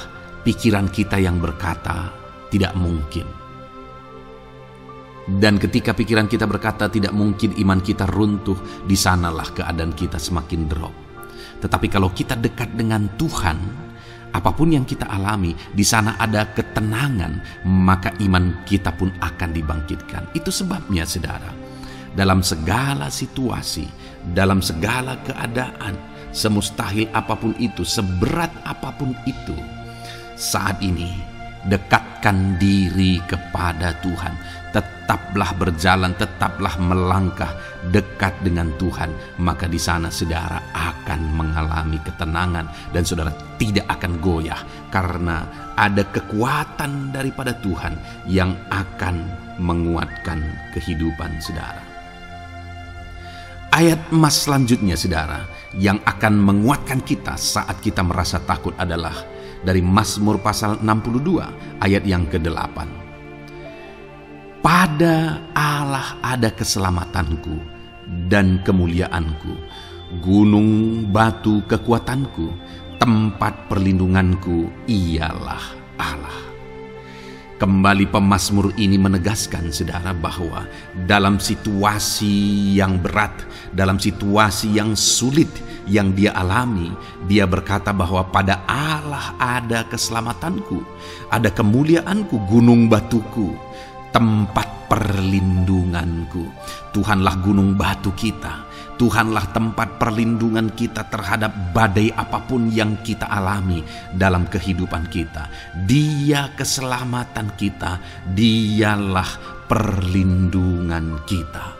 pikiran kita yang berkata tidak mungkin. Dan ketika pikiran kita berkata tidak mungkin, iman kita runtuh, di sanalah keadaan kita semakin drop. Tetapi kalau kita dekat dengan Tuhan, apapun yang kita alami, di sana ada ketenangan, maka iman kita pun akan dibangkitkan. Itu sebabnya saudara, dalam segala situasi, dalam segala keadaan, semustahil apapun itu, seberat apapun itu, saat ini Dekatkan diri kepada Tuhan. Tetaplah berjalan, tetaplah melangkah dekat dengan Tuhan. Maka di sana saudara akan mengalami ketenangan dan saudara tidak akan goyah. Karena ada kekuatan daripada Tuhan yang akan menguatkan kehidupan saudara. Ayat emas selanjutnya saudara yang akan menguatkan kita saat kita merasa takut adalah dari Mazmur pasal 62 ayat yang ke-8. Pada Allah ada keselamatanku dan kemuliaanku, gunung batu kekuatanku, tempat perlindunganku ialah Allah. Kembali pemazmur ini menegaskan saudara bahwa dalam situasi yang berat, dalam situasi yang sulit yang dia alami, dia berkata bahwa pada Allah ada keselamatanku, ada kemuliaanku, gunung batuku, tempat perlindunganku. Tuhanlah gunung batu kita. Tuhanlah tempat perlindungan kita terhadap badai apapun yang kita alami dalam kehidupan kita. Dia keselamatan kita, dialah perlindungan kita.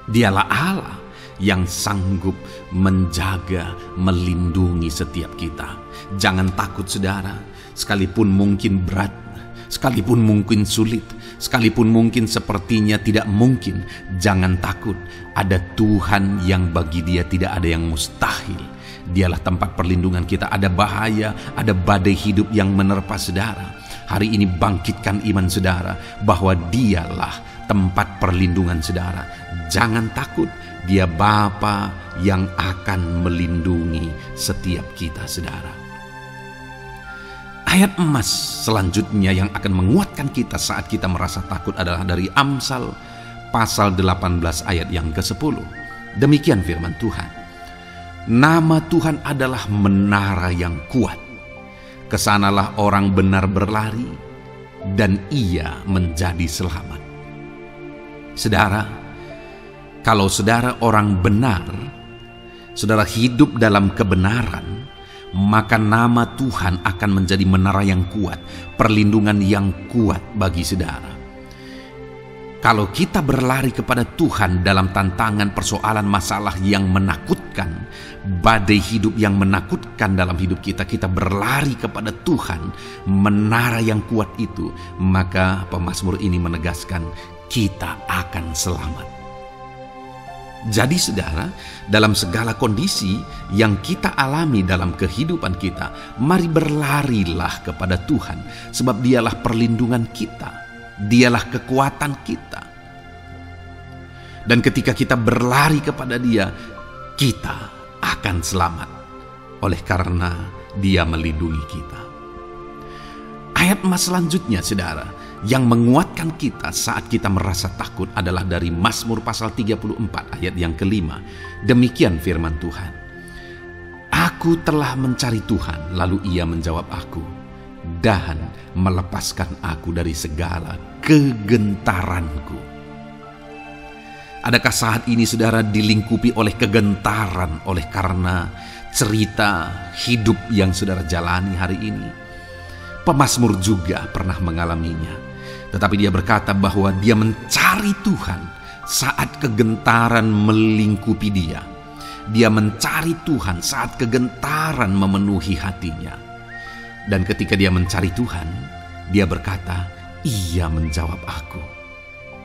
Dialah Allah yang sanggup menjaga, melindungi setiap kita. Jangan takut saudara, sekalipun mungkin berat, sekalipun mungkin sulit, sekalipun mungkin sepertinya tidak mungkin, jangan takut. Ada Tuhan yang bagi dia tidak ada yang mustahil. Dialah tempat perlindungan kita. Ada bahaya, ada badai hidup yang menerpa saudara. Hari ini bangkitkan iman saudara bahwa dialah tempat perlindungan saudara. Jangan takut, dia Bapa yang akan melindungi setiap kita saudara. Ayat emas selanjutnya yang akan menguatkan kita saat kita merasa takut adalah dari Amsal pasal 18 ayat yang ke-10. Demikian firman Tuhan. Nama Tuhan adalah menara yang kuat. Kesanalah orang benar berlari dan ia menjadi selamat. Saudara, kalau saudara orang benar, saudara hidup dalam kebenaran, maka nama Tuhan akan menjadi menara yang kuat, perlindungan yang kuat bagi saudara. Kalau kita berlari kepada Tuhan dalam tantangan, persoalan, masalah yang menakutkan, badai hidup yang menakutkan dalam hidup kita, kita berlari kepada Tuhan, menara yang kuat itu, maka pemazmur ini menegaskan kita akan selamat. Jadi saudara, dalam segala kondisi yang kita alami dalam kehidupan kita, mari berlarilah kepada Tuhan, sebab dialah perlindungan kita, dialah kekuatan kita. Dan ketika kita berlari kepada dia, kita akan selamat, oleh karena dia melindungi kita. Ayat emas selanjutnya saudara, yang menguatkan kita saat kita merasa takut adalah dari Mazmur pasal 34 ayat yang ke-5. Demikian firman Tuhan. Aku telah mencari Tuhan, lalu ia menjawab aku dan melepaskan aku dari segala kegentaranku. Adakah saat ini saudara dilingkupi oleh kegentaran oleh karena cerita hidup yang saudara jalani hari ini? Pemazmur juga pernah mengalaminya. Tetapi dia berkata bahwa dia mencari Tuhan saat kegentaran melingkupi dia. Dia mencari Tuhan saat kegentaran memenuhi hatinya. Dan ketika dia mencari Tuhan, dia berkata, ia menjawab aku.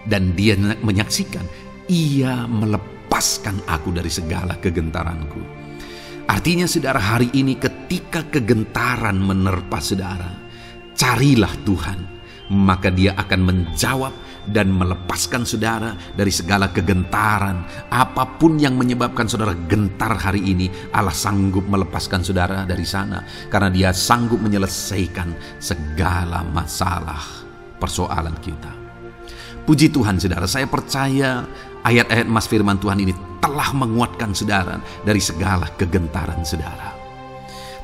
Dan dia menyaksikan, ia melepaskan aku dari segala kegentaranku. Artinya saudara, hari ini ketika kegentaran menerpa saudara, carilah Tuhan, maka dia akan menjawab dan melepaskan saudara dari segala kegentaran. Apapun yang menyebabkan saudara gentar hari ini, Allah sanggup melepaskan saudara dari sana, karena dia sanggup menyelesaikan segala masalah persoalan kita. Puji Tuhan saudara, saya percaya ayat-ayat emas firman Tuhan ini telah menguatkan saudara dari segala kegentaran saudara.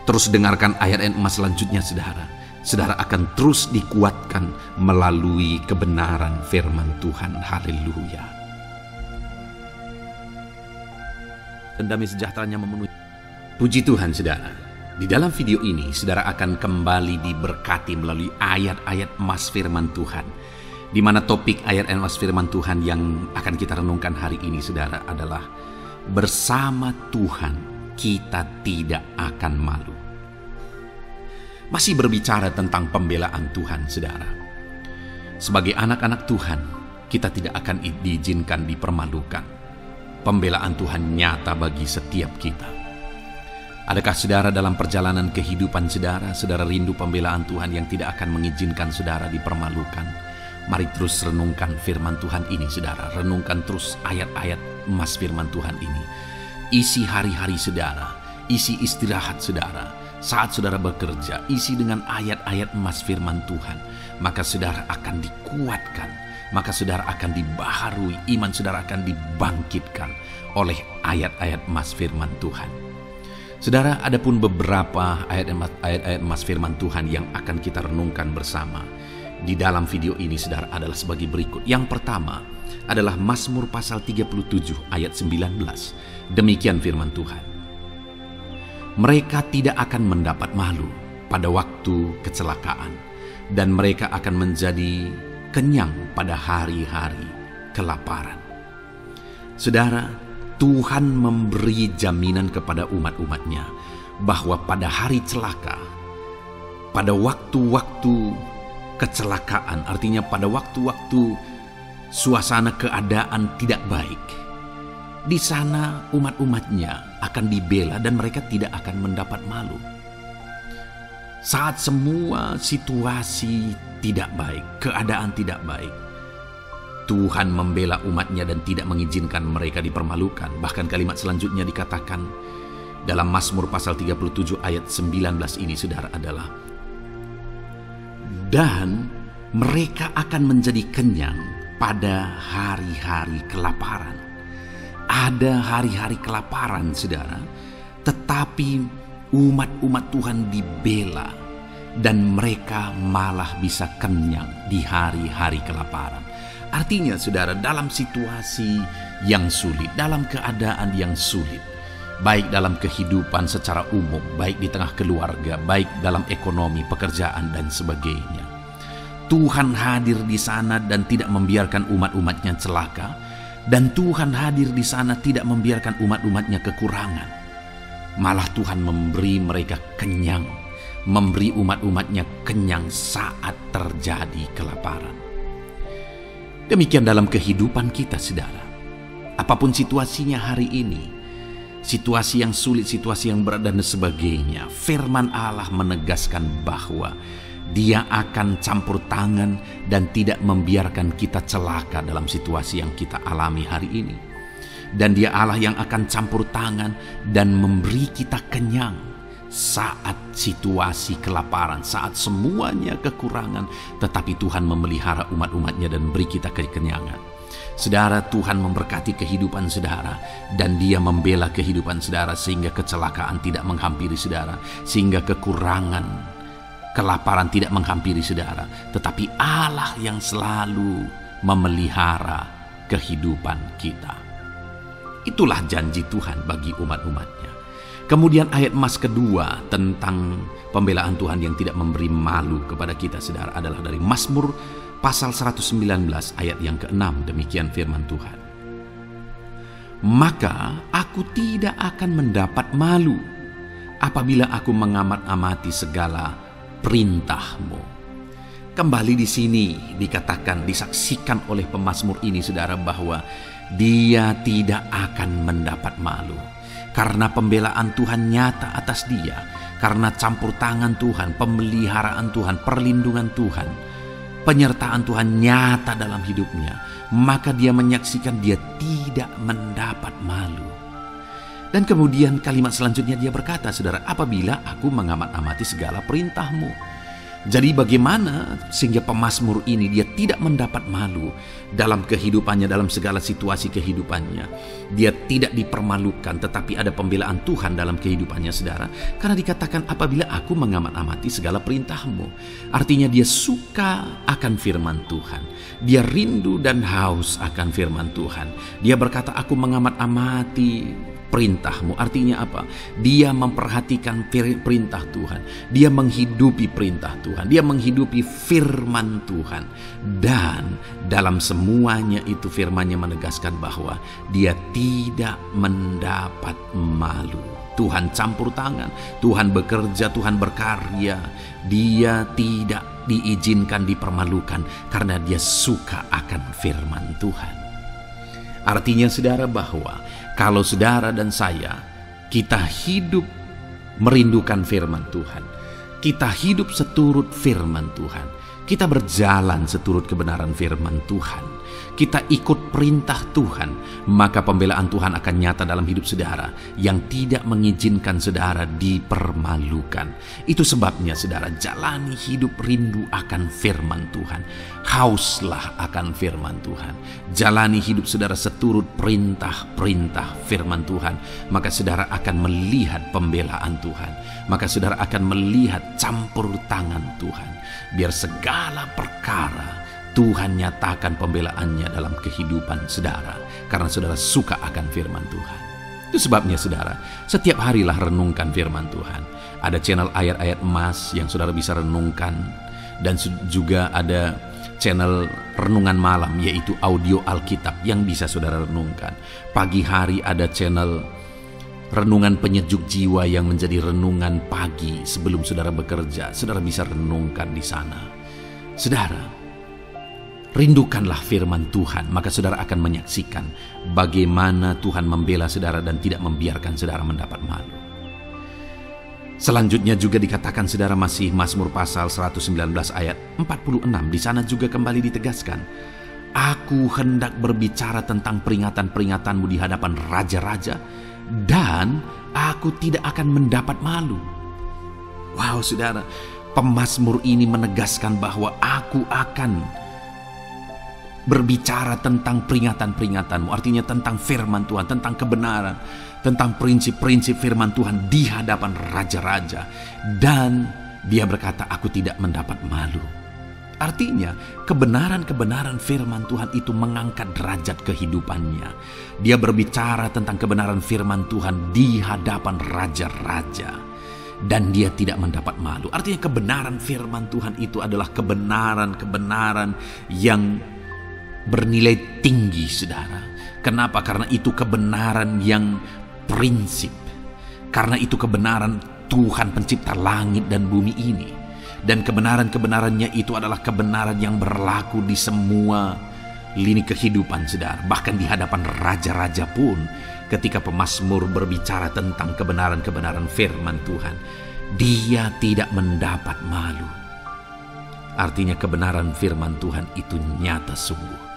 Terus dengarkan ayat-ayat emas selanjutnya saudara. Saudara akan terus dikuatkan melalui kebenaran firman Tuhan. Haleluya. Dan damai sejahteranya memenuhi. Puji Tuhan saudara. Di dalam video ini, saudara akan kembali diberkati melalui ayat-ayat emas firman Tuhan, di mana topik ayat emas firman Tuhan yang akan kita renungkan hari ini, saudara, adalah bersama Tuhan kita tidak akan malu. Masih berbicara tentang pembelaan Tuhan, saudara. Sebagai anak-anak Tuhan, kita tidak akan diizinkan dipermalukan. Pembelaan Tuhan nyata bagi setiap kita. Adakah saudara dalam perjalanan kehidupan saudara rindu pembelaan Tuhan yang tidak akan mengizinkan saudara dipermalukan? Mari terus renungkan firman Tuhan ini, saudara. Renungkan terus ayat-ayat emas firman Tuhan ini. Isi hari-hari saudara, isi istirahat saudara, saat saudara bekerja, isi dengan ayat-ayat emas firman Tuhan. Maka saudara akan dikuatkan, maka saudara akan dibaharui, iman saudara akan dibangkitkan oleh ayat-ayat emas firman Tuhan. Saudara, ada pun beberapa ayat-ayat emas firman Tuhan yang akan kita renungkan bersama di dalam video ini, saudara, adalah sebagai berikut. Yang pertama adalah Mazmur pasal 37 ayat 19. Demikian firman Tuhan. Mereka tidak akan mendapat malu pada waktu kecelakaan, dan mereka akan menjadi kenyang pada hari-hari kelaparan. Saudara, Tuhan memberi jaminan kepada umat-umatnya bahwa pada hari celaka, pada waktu-waktu kecelakaan, artinya pada waktu-waktu suasana keadaan tidak baik, di sana umat-umatnya akan dibela dan mereka tidak akan mendapat malu. Saat semua situasi tidak baik, keadaan tidak baik, Tuhan membela umatnya dan tidak mengizinkan mereka dipermalukan. Bahkan kalimat selanjutnya dikatakan dalam Mazmur pasal 37 ayat 19 ini, saudara, adalah dan mereka akan menjadi kenyang pada hari-hari kelaparan. Ada hari-hari kelaparan, saudara, tetapi umat-umat Tuhan dibela dan mereka malah bisa kenyang di hari-hari kelaparan. Artinya, saudara, dalam situasi yang sulit, dalam keadaan yang sulit, baik dalam kehidupan secara umum, baik di tengah keluarga, baik dalam ekonomi, pekerjaan, dan sebagainya, Tuhan hadir di sana dan tidak membiarkan umat-umatnya celaka, dan Tuhan hadir di sana tidak membiarkan umat-umatnya kekurangan. Malah Tuhan memberi mereka kenyang, memberi umat-umatnya kenyang saat terjadi kelaparan. Demikian dalam kehidupan kita, saudara. Apapun situasinya hari ini, situasi yang sulit, situasi yang berat, dan sebagainya, firman Allah menegaskan bahwa Dia akan campur tangan dan tidak membiarkan kita celaka dalam situasi yang kita alami hari ini. Dan Dia Allah yang akan campur tangan dan memberi kita kenyang saat situasi kelaparan, saat semuanya kekurangan, tetapi Tuhan memelihara umat-umatnya dan beri kita kekenyangan. Saudara, Tuhan memberkati kehidupan saudara, dan Dia membela kehidupan saudara sehingga kecelakaan tidak menghampiri saudara, sehingga kekurangan, kelaparan tidak menghampiri saudara, tetapi Allah yang selalu memelihara kehidupan kita. Itulah janji Tuhan bagi umat-umatnya. Kemudian ayat emas kedua tentang pembelaan Tuhan yang tidak memberi malu kepada kita, saudara, adalah dari Mazmur pasal 119 ayat yang ke-6. Demikian firman Tuhan. Maka aku tidak akan mendapat malu apabila aku mengamat-amati segala perintah-Mu. Kembali di sini dikatakan, disaksikan oleh pemazmur ini, saudara, bahwa dia tidak akan mendapat malu. Karena pembelaan Tuhan nyata atas dia, karena campur tangan Tuhan, pemeliharaan Tuhan, perlindungan Tuhan, penyertaan Tuhan nyata dalam hidupnya, maka dia menyaksikan dia tidak mendapat malu. Dan kemudian kalimat selanjutnya dia berkata, saudara, apabila aku mengamat-amati segala perintah-Mu. Jadi bagaimana sehingga pemazmur ini dia tidak mendapat malu dalam kehidupannya, dalam segala situasi kehidupannya. Dia tidak dipermalukan, tetapi ada pembelaan Tuhan dalam kehidupannya, saudara. Karena dikatakan apabila aku mengamat-amati segala perintah-Mu. Artinya dia suka akan firman Tuhan. Dia rindu dan haus akan firman Tuhan. Dia berkata, aku mengamat-amati perintahmu. Artinya apa? Dia memperhatikan perintah Tuhan. Dia menghidupi perintah Tuhan. Dia menghidupi firman Tuhan. Dan dalam semuanya itu firman-Nya menegaskan bahwa dia tidak mendapat malu. Tuhan campur tangan, Tuhan bekerja, Tuhan berkarya. Dia tidak diizinkan dipermalukan karena dia suka akan firman Tuhan. Artinya saudara bahwa kalau saudara dan saya, kita hidup merindukan firman Tuhan, kita hidup seturut firman Tuhan, kita berjalan seturut kebenaran firman Tuhan, kita ikut perintah Tuhan, maka pembelaan Tuhan akan nyata dalam hidup saudara yang tidak mengizinkan saudara dipermalukan. Itu sebabnya saudara, jalani hidup rindu akan firman Tuhan. Hauslah akan firman Tuhan. Jalani hidup saudara seturut perintah-perintah firman Tuhan. Maka saudara akan melihat pembelaan Tuhan. Maka saudara akan melihat campur tangan Tuhan. Biar segala perkara Tuhan nyatakan pembelaannya dalam kehidupan saudara. Karena saudara suka akan firman Tuhan. Itu sebabnya saudara, setiap harilah renungkan firman Tuhan. Ada channel ayat-ayat emas yang saudara bisa renungkan. Dan juga ada channel renungan malam, yaitu audio Alkitab yang bisa saudara renungkan. Pagi hari ada channel renungan penyejuk jiwa yang menjadi renungan pagi sebelum saudara bekerja. Saudara bisa renungkan di sana. Saudara, rindukanlah firman Tuhan, maka saudara akan menyaksikan bagaimana Tuhan membela saudara dan tidak membiarkan saudara mendapat malu. Selanjutnya juga dikatakan saudara, masih Mazmur pasal 119 ayat 46. Di sana juga kembali ditegaskan, aku hendak berbicara tentang peringatan-peringatanmu di hadapan raja-raja, dan aku tidak akan mendapat malu. Wow saudara, pemazmur ini menegaskan bahwa aku akan berbicara tentang peringatan-peringatanmu. Artinya tentang firman Tuhan, tentang kebenaran, tentang prinsip-prinsip firman Tuhan di hadapan raja-raja. Dan dia berkata, aku tidak mendapat malu. Artinya kebenaran-kebenaran firman Tuhan itu mengangkat derajat kehidupannya. Dia berbicara tentang kebenaran firman Tuhan di hadapan raja-raja. Dan dia tidak mendapat malu. Artinya kebenaran firman Tuhan itu adalah kebenaran-kebenaran yang bernilai tinggi saudara. Kenapa? Karena itu kebenaran yang prinsip. Karena itu kebenaran Tuhan pencipta langit dan bumi ini. Dan kebenaran-kebenarannya itu adalah kebenaran yang berlaku di semua lini kehidupan saudara. Bahkan di hadapan raja-raja pun, ketika pemazmur berbicara tentang kebenaran-kebenaran firman Tuhan, dia tidak mendapat malu. Artinya kebenaran firman Tuhan itu nyata sungguh.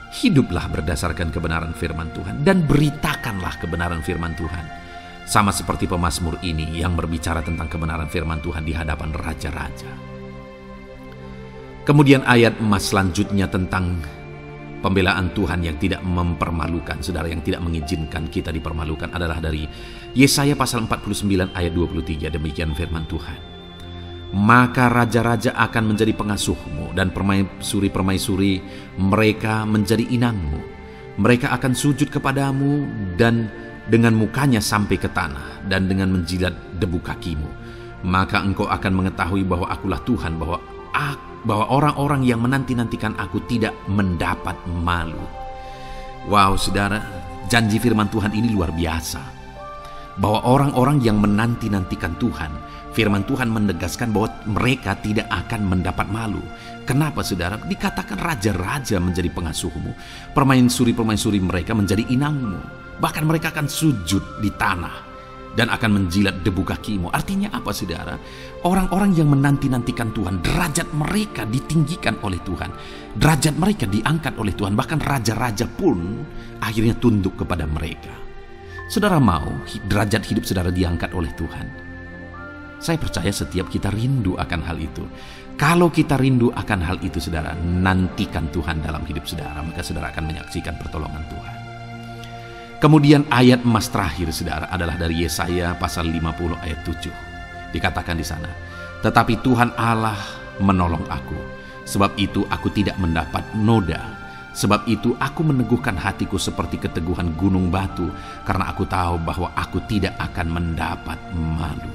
Hiduplah berdasarkan kebenaran firman Tuhan dan beritakanlah kebenaran firman Tuhan. Sama seperti pemazmur ini yang berbicara tentang kebenaran firman Tuhan di hadapan raja-raja. Kemudian ayat emas selanjutnya tentang pembelaan Tuhan yang tidak mempermalukan, saudara, yang tidak mengizinkan kita dipermalukan adalah dari Yesaya pasal 49 ayat 23. Demikian firman Tuhan. Maka raja-raja akan menjadi pengasuhmu dan permaisuri-permaisuri mereka menjadi inangmu. Mereka akan sujud kepadamu dan dengan mukanya sampai ke tanah dan dengan menjilat debu kakimu. Maka engkau akan mengetahui bahwa akulah Tuhan, bahwa orang-orang yang menanti-nantikan aku tidak mendapat malu. Wow saudara, janji firman Tuhan ini luar biasa. Bahwa orang-orang yang menanti-nantikan Tuhan, firman Tuhan menegaskan bahwa mereka tidak akan mendapat malu. Kenapa saudara? Dikatakan raja-raja menjadi pengasuhmu, permaisuri-permaisuri mereka menjadi inangmu. Bahkan mereka akan sujud di tanah dan akan menjilat debu kakimu. Artinya apa saudara? Orang-orang yang menanti-nantikan Tuhan, derajat mereka ditinggikan oleh Tuhan. Derajat mereka diangkat oleh Tuhan. Bahkan raja-raja pun akhirnya tunduk kepada mereka. Saudara mau derajat hidup saudara diangkat oleh Tuhan? Saya percaya setiap kita rindu akan hal itu. Kalau kita rindu akan hal itu saudara, nantikan Tuhan dalam hidup saudara, maka saudara akan menyaksikan pertolongan Tuhan. Kemudian ayat emas terakhir saudara adalah dari Yesaya pasal 50 ayat 7. Dikatakan di sana, tetapi Tuhan Allah menolong aku, sebab itu aku tidak mendapat noda. Sebab itu aku meneguhkan hatiku seperti keteguhan gunung batu, karena aku tahu bahwa aku tidak akan mendapat malu.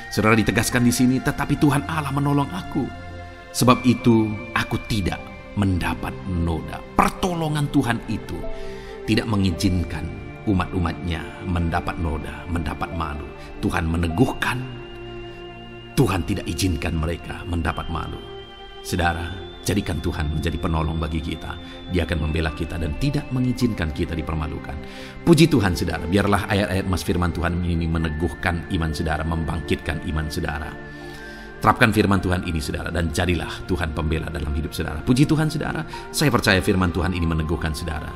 Saudara, ditegaskan di sini, tetapi Tuhan Allah menolong aku. Sebab itu aku tidak mendapat noda. Pertolongan Tuhan itu tidak mengizinkan umat-umatnya mendapat noda, mendapat malu. Tuhan meneguhkan, Tuhan tidak izinkan mereka mendapat malu. Saudara, jadikan Tuhan menjadi penolong bagi kita. Dia akan membela kita dan tidak mengizinkan kita dipermalukan. Puji Tuhan, saudara. Biarlah ayat-ayat mas firman Tuhan ini meneguhkan iman saudara, membangkitkan iman saudara. Terapkan firman Tuhan ini, saudara, dan jadilah Tuhan pembela dalam hidup saudara. Puji Tuhan, saudara. Saya percaya firman Tuhan ini meneguhkan saudara.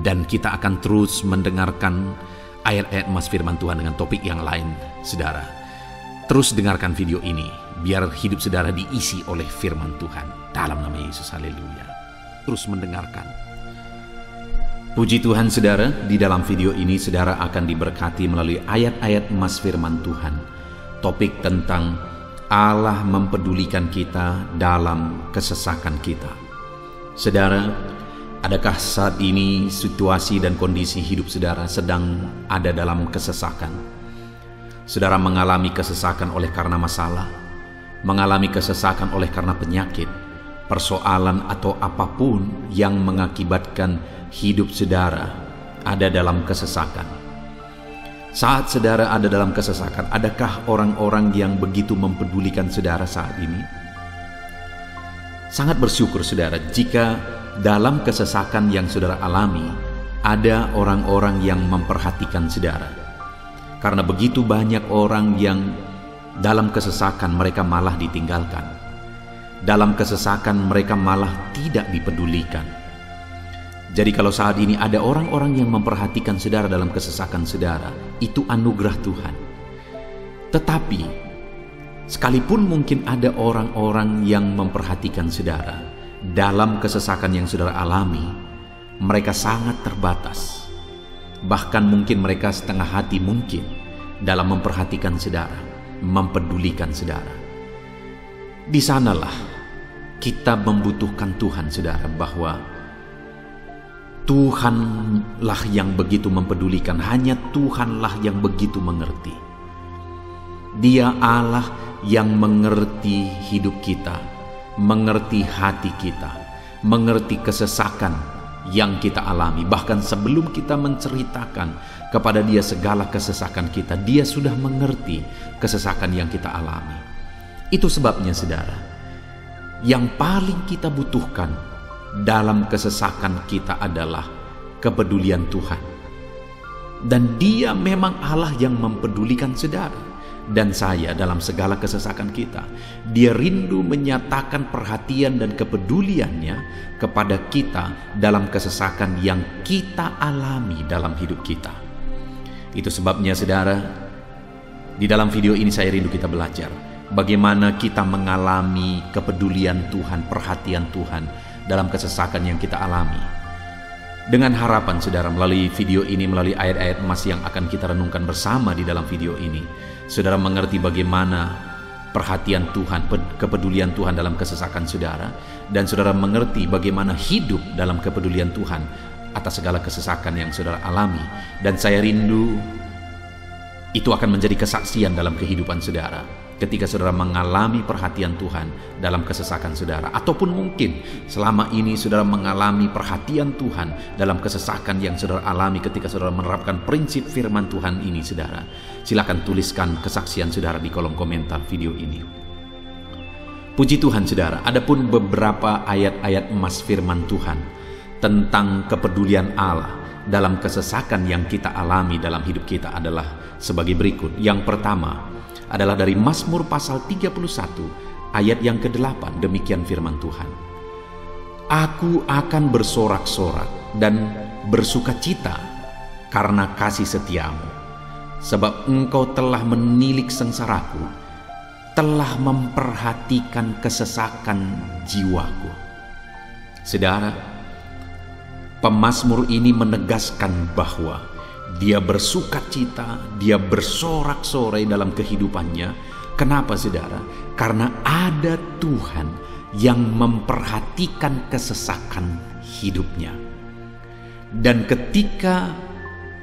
Dan kita akan terus mendengarkan ayat-ayat mas firman Tuhan dengan topik yang lain, saudara. Terus dengarkan video ini, biar hidup saudara diisi oleh firman Tuhan. Dalam nama Yesus, haleluya. Terus mendengarkan. Puji Tuhan, saudara. Di dalam video ini saudara akan diberkati melalui ayat-ayat mas firman Tuhan. Topik tentang Allah mempedulikan kita dalam kesesakan kita. Saudara, adakah saat ini situasi dan kondisi hidup saudara sedang ada dalam kesesakan? Saudara mengalami kesesakan oleh karena masalah, mengalami kesesakan oleh karena penyakit, persoalan atau apapun yang mengakibatkan hidup saudara ada dalam kesesakan. Saat saudara ada dalam kesesakan, adakah orang-orang yang begitu mempedulikan saudara saat ini? Sangat bersyukur saudara jika dalam kesesakan yang saudara alami ada orang-orang yang memperhatikan saudara. Karena begitu banyak orang yang dalam kesesakan mereka malah ditinggalkan. Dalam kesesakan mereka malah tidak dipedulikan. Jadi kalau saat ini ada orang-orang yang memperhatikan saudara dalam kesesakan saudara, itu anugerah Tuhan. Tetapi, sekalipun mungkin ada orang-orang yang memperhatikan saudara dalam kesesakan yang saudara alami, mereka sangat terbatas. Bahkan mungkin mereka setengah hati mungkin dalam memperhatikan saudara, mempedulikan saudara. Di sanalah kita membutuhkan Tuhan, saudara, bahwa Tuhanlah yang begitu mempedulikan, hanya Tuhanlah yang begitu mengerti. Dia Allah yang mengerti hidup kita, mengerti hati kita, mengerti kesesakan yang kita alami. Bahkan sebelum kita menceritakan kepada Dia segala kesesakan kita, Dia sudah mengerti kesesakan yang kita alami. Itu sebabnya, saudara, yang paling kita butuhkan dalam kesesakan kita adalah kepedulian Tuhan. Dan Dia memang Allah yang mempedulikan saudara dan saya dalam segala kesesakan kita. Dia rindu menyatakan perhatian dan kepeduliannya kepada kita dalam kesesakan yang kita alami dalam hidup kita. Itu sebabnya, saudara, di dalam video ini saya rindu kita belajar bagaimana kita mengalami kepedulian Tuhan, perhatian Tuhan dalam kesesakan yang kita alami. Dengan harapan, saudara, melalui video ini, melalui ayat-ayat emas yang akan kita renungkan bersama di dalam video ini, saudara mengerti bagaimana perhatian Tuhan, kepedulian Tuhan dalam kesesakan saudara, dan saudara mengerti bagaimana hidup dalam kepedulian Tuhan atas segala kesesakan yang saudara alami. Dan saya rindu itu akan menjadi kesaksian dalam kehidupan saudara ketika saudara mengalami perhatian Tuhan dalam kesesakan saudara, ataupun mungkin selama ini saudara mengalami perhatian Tuhan dalam kesesakan yang saudara alami ketika saudara menerapkan prinsip firman Tuhan ini, saudara. Silakan tuliskan kesaksian saudara di kolom komentar video ini. Puji Tuhan, saudara, adapun beberapa ayat-ayat emas firman Tuhan tentang kepedulian Allah dalam kesesakan yang kita alami dalam hidup kita adalah sebagai berikut. Yang pertama adalah dari Mazmur pasal 31 ayat yang ke-8. Demikian firman Tuhan. Aku akan bersorak-sorak dan bersukacita karena kasih setiamu, sebab engkau telah menilik sengsaraku, telah memperhatikan kesesakan jiwaku. Saudara, pemazmur ini menegaskan bahwa dia bersukacita, dia bersorak-sorai dalam kehidupannya. Kenapa, saudara? Karena ada Tuhan yang memperhatikan kesesakan hidupnya. Dan ketika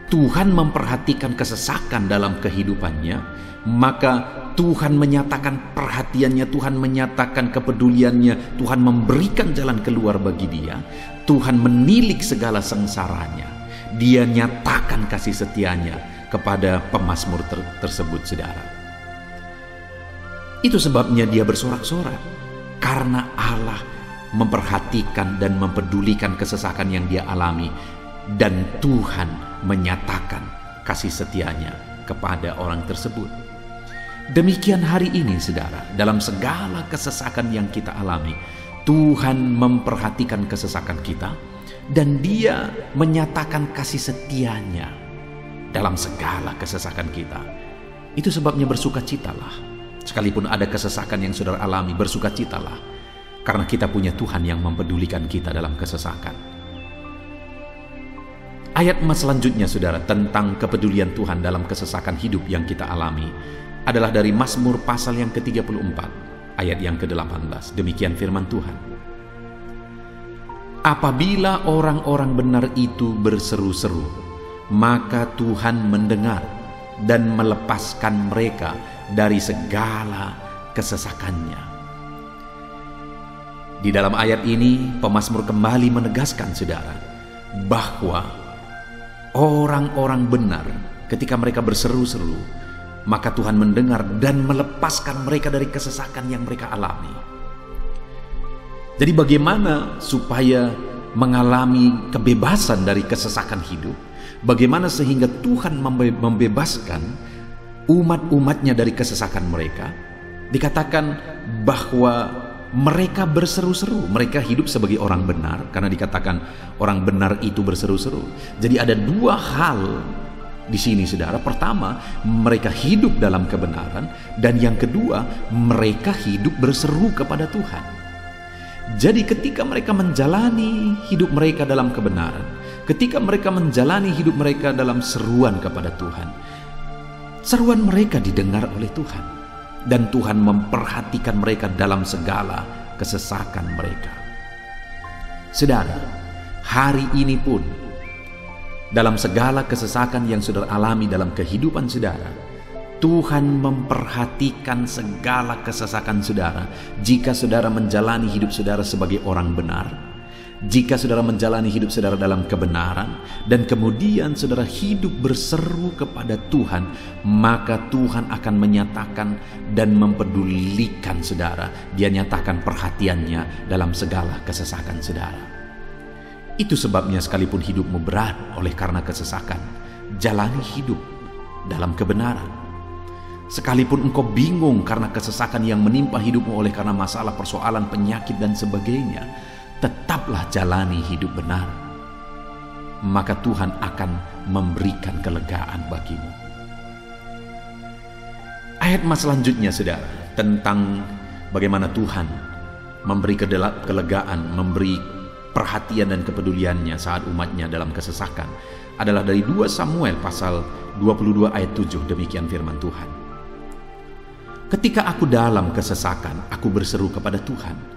Tuhan memperhatikan kesesakan dalam kehidupannya, maka Tuhan menyatakan perhatiannya, Tuhan menyatakan kepeduliannya, Tuhan memberikan jalan keluar bagi dia, Tuhan menilik segala sengsaranya, dia nyatakan kasih setianya kepada pemazmur tersebut, saudara. Itu sebabnya dia bersorak-sorak, karena Allah memperhatikan dan mempedulikan kesesakan yang dia alami, dan Tuhan menyatakan kasih setianya kepada orang tersebut. Demikian hari ini, saudara, dalam segala kesesakan yang kita alami, Tuhan memperhatikan kesesakan kita dan Dia menyatakan kasih setianya dalam segala kesesakan kita. Itu sebabnya bersukacitalah. Sekalipun ada kesesakan yang saudara alami, bersukacitalah, karena kita punya Tuhan yang mempedulikan kita dalam kesesakan. Ayat selanjutnya, saudara, tentang kepedulian Tuhan dalam kesesakan hidup yang kita alami adalah dari Mazmur pasal yang ke-34, ayat yang ke-18. Demikian firman Tuhan. Apabila orang-orang benar itu berseru-seru, maka Tuhan mendengar dan melepaskan mereka dari segala kesesakannya. Di dalam ayat ini, pemazmur kembali menegaskan, saudara, bahwa orang-orang benar ketika mereka berseru-seru, maka Tuhan mendengar dan melepaskan mereka dari kesesakan yang mereka alami. Jadi bagaimana supaya mengalami kebebasan dari kesesakan hidup? Bagaimana sehingga Tuhan membebaskan umat-umatnya dari kesesakan mereka? Dikatakan bahwa mereka berseru-seru, mereka hidup sebagai orang benar, karena dikatakan orang benar itu berseru-seru. Jadi ada dua hal di sini, saudara. Pertama, mereka hidup dalam kebenaran, dan yang kedua, mereka hidup berseru kepada Tuhan. Jadi ketika mereka menjalani hidup mereka dalam kebenaran, ketika mereka menjalani hidup mereka dalam seruan kepada Tuhan, seruan mereka didengar oleh Tuhan. Dan Tuhan memperhatikan mereka dalam segala kesesakan mereka. Saudara, hari ini pun dalam segala kesesakan yang saudara alami dalam kehidupan saudara, Tuhan memperhatikan segala kesesakan saudara. Jika saudara menjalani hidup saudara sebagai orang benar, jika saudara menjalani hidup saudara dalam kebenaran, dan kemudian saudara hidup berseru kepada Tuhan, maka Tuhan akan menyatakan dan mempedulikan saudara. Dia nyatakan perhatiannya dalam segala kesesakan saudara. Itu sebabnya sekalipun hidupmu berat oleh karena kesesakan, jalani hidup dalam kebenaran. Sekalipun engkau bingung karena kesesakan yang menimpa hidupmu oleh karena masalah, persoalan, penyakit dan sebagainya, tetaplah jalani hidup benar, maka Tuhan akan memberikan kelegaan bagimu. Ayat selanjutnya, saudara, tentang bagaimana Tuhan memberi kelegaan, memberi perhatian dan kepeduliannya saat umatnya dalam kesesakan, adalah dari 2 Samuel pasal 22 ayat 7. Demikian firman Tuhan. Ketika aku dalam kesesakan, aku berseru kepada Tuhan.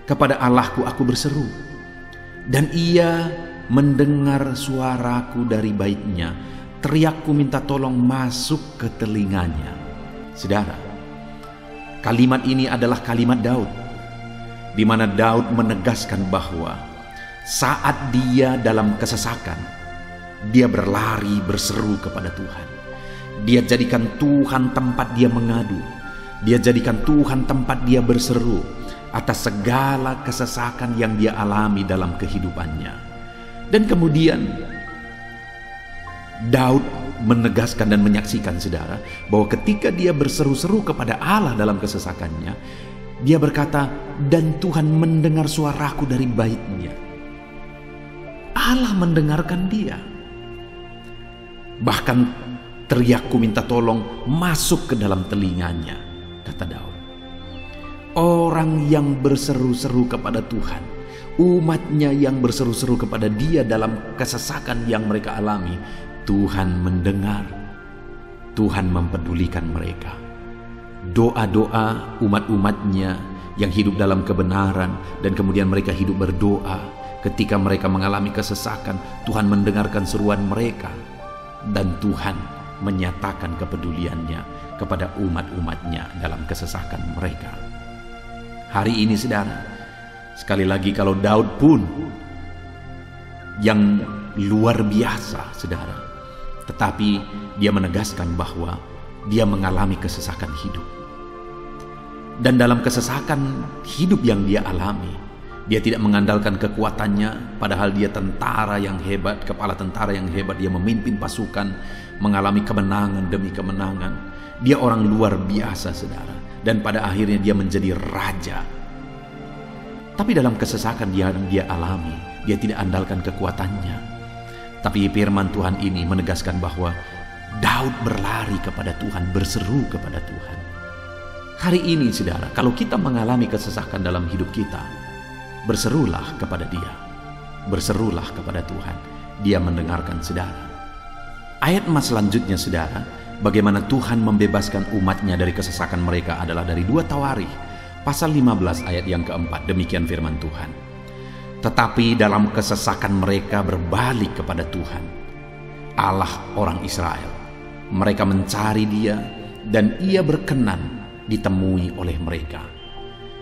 Kepada Allahku aku berseru, dan Ia mendengar suaraku dari baitnya. Teriakku minta tolong masuk ke telinganya. Saudara, kalimat ini adalah kalimat Daud, di mana Daud menegaskan bahwa saat dia dalam kesesakan, dia berlari berseru kepada Tuhan. Dia jadikan Tuhan tempat dia mengadu. Dia jadikan Tuhan tempat dia berseru atas segala kesesakan yang dia alami dalam kehidupannya. Dan kemudian Daud menegaskan dan menyaksikan, saudara, bahwa ketika dia berseru-seru kepada Allah dalam kesesakannya, dia berkata, dan Tuhan mendengar suaraku dari baitnya. Allah mendengarkan dia. Bahkan teriakku minta tolong masuk ke dalam telinganya, kata Daud. Orang yang berseru-seru kepada Tuhan, umatnya yang berseru-seru kepada Dia dalam kesesakan yang mereka alami, Tuhan mendengar, Tuhan mempedulikan mereka. Doa-doa umat-umatnya yang hidup dalam kebenaran, dan kemudian mereka hidup berdoa Ketika mereka mengalami kesesakan, Tuhan mendengarkan seruan mereka, dan Tuhan menyatakan kepeduliannya kepada umat-umatnya dalam kesesakan mereka. Hari ini saudara, sekali lagi kalau Daud pun yang luar biasa saudara, tetapi dia menegaskan bahwa dia mengalami kesesakan hidup. Dan dalam kesesakan hidup yang dia alami, dia tidak mengandalkan kekuatannya, padahal dia tentara yang hebat, kepala tentara yang hebat. Dia memimpin pasukan, mengalami kemenangan demi kemenangan. Dia orang luar biasa saudara, dan pada akhirnya dia menjadi raja. Tapi dalam kesesakan yang dia alami, dia tidak andalkan kekuatannya. Tapi firman Tuhan ini menegaskan bahwa Daud berlari kepada Tuhan, berseru kepada Tuhan. Hari ini saudara, kalau kita mengalami kesesakan dalam hidup kita, berserulah kepada Dia, berserulah kepada Tuhan. Dia mendengarkan saudara. Ayat emas selanjutnya saudara, bagaimana Tuhan membebaskan umatnya dari kesesakan mereka adalah dari 2 Tawarikh pasal 15 ayat yang keempat. Demikian firman Tuhan. Tetapi dalam kesesakan mereka berbalik kepada Tuhan, Allah orang Israel. Mereka mencari Dia, dan Ia berkenan ditemui oleh mereka.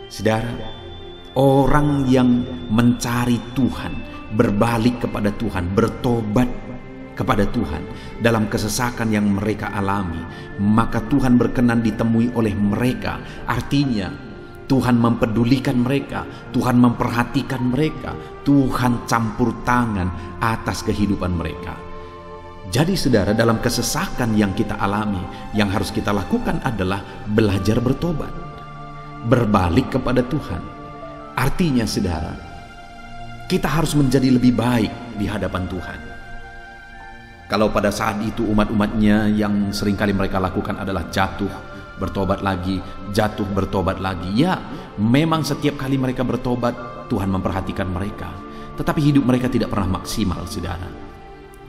Saudara, orang yang mencari Tuhan, berbalik kepada Tuhan, bertobat kepada Tuhan dalam kesesakan yang mereka alami, maka Tuhan berkenan ditemui oleh mereka. Artinya Tuhan mempedulikan mereka, Tuhan memperhatikan mereka, Tuhan campur tangan atas kehidupan mereka. Jadi saudara, dalam kesesakan yang kita alami, yang harus kita lakukan adalah belajar bertobat, berbalik kepada Tuhan. Artinya saudara, kita harus menjadi lebih baik di hadapan Tuhan. Kalau pada saat itu umat-umatnya yang seringkali mereka lakukan adalah jatuh, bertobat lagi, jatuh, bertobat lagi. Ya, memang setiap kali mereka bertobat, Tuhan memperhatikan mereka. Tetapi hidup mereka tidak pernah maksimal saudara.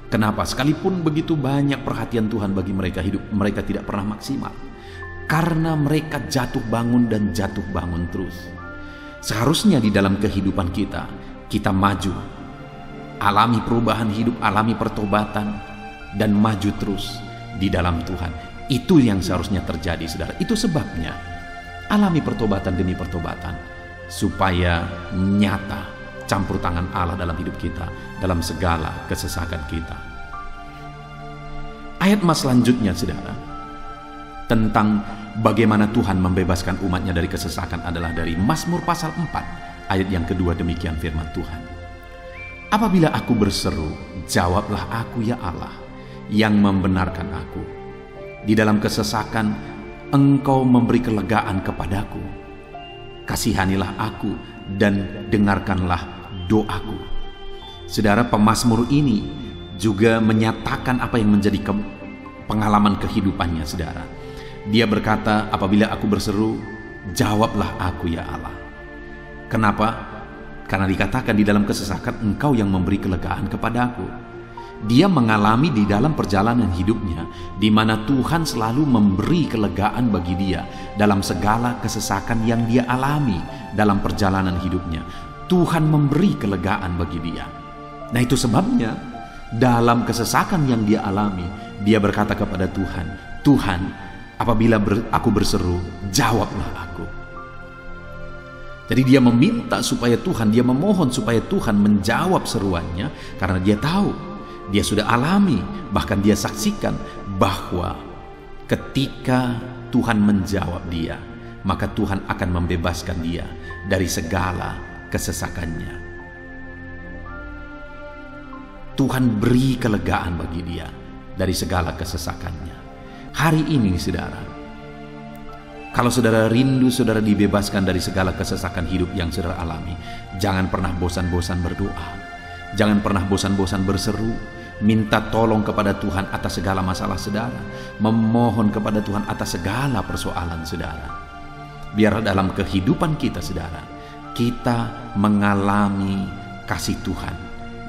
Kenapa? Sekalipun begitu banyak perhatian Tuhan bagi mereka, hidup mereka tidak pernah maksimal. Karena mereka jatuh bangun dan jatuh bangun terus. Seharusnya di dalam kehidupan kita, kita maju, alami perubahan hidup, alami pertobatan, dan maju terus di dalam Tuhan. Itu yang seharusnya terjadi saudara. Itu sebabnya alami pertobatan demi pertobatan, supaya nyata campur tangan Allah dalam hidup kita, dalam segala kesesakan kita. Ayat emas selanjutnya saudara, tentang bagaimana Tuhan membebaskan umatnya dari kesesakan adalah dari Mazmur pasal 4 ayat yang kedua. Demikian firman Tuhan. Apabila aku berseru, jawablah aku ya Allah, yang membenarkan aku. Di dalam kesesakan Engkau memberi kelegaan kepadaku. Kasihanilah aku dan dengarkanlah doaku. Saudara, pemazmur ini juga menyatakan apa yang menjadi pengalaman kehidupannya saudara. Dia berkata, apabila aku berseru, jawablah aku ya Allah. Kenapa? Karena dikatakan di dalam kesesakan Engkau yang memberi kelegaan kepadaku. Dia mengalami di dalam perjalanan hidupnya, di mana Tuhan selalu memberi kelegaan bagi dia dalam segala kesesakan yang dia alami dalam perjalanan hidupnya. Tuhan memberi kelegaan bagi dia. Nah, itu sebabnya dalam kesesakan yang dia alami, dia berkata kepada Tuhan, Tuhan, apabila aku berseru, jawablah aku. Jadi dia meminta supaya Tuhan, dia memohon supaya Tuhan menjawab seruannya, karena dia tahu, dia sudah alami, bahkan dia saksikan bahwa ketika Tuhan menjawab dia, maka Tuhan akan membebaskan dia dari segala kesesakannya. Tuhan beri kelegaan bagi dia dari segala kesesakannya. Hari ini saudara, kalau saudara rindu saudara dibebaskan dari segala kesesakan hidup yang saudara alami, jangan pernah bosan-bosan berdoa. Jangan pernah bosan-bosan berseru, minta tolong kepada Tuhan atas segala masalah saudara, memohon kepada Tuhan atas segala persoalan saudara. Biar dalam kehidupan kita saudara, kita mengalami kasih Tuhan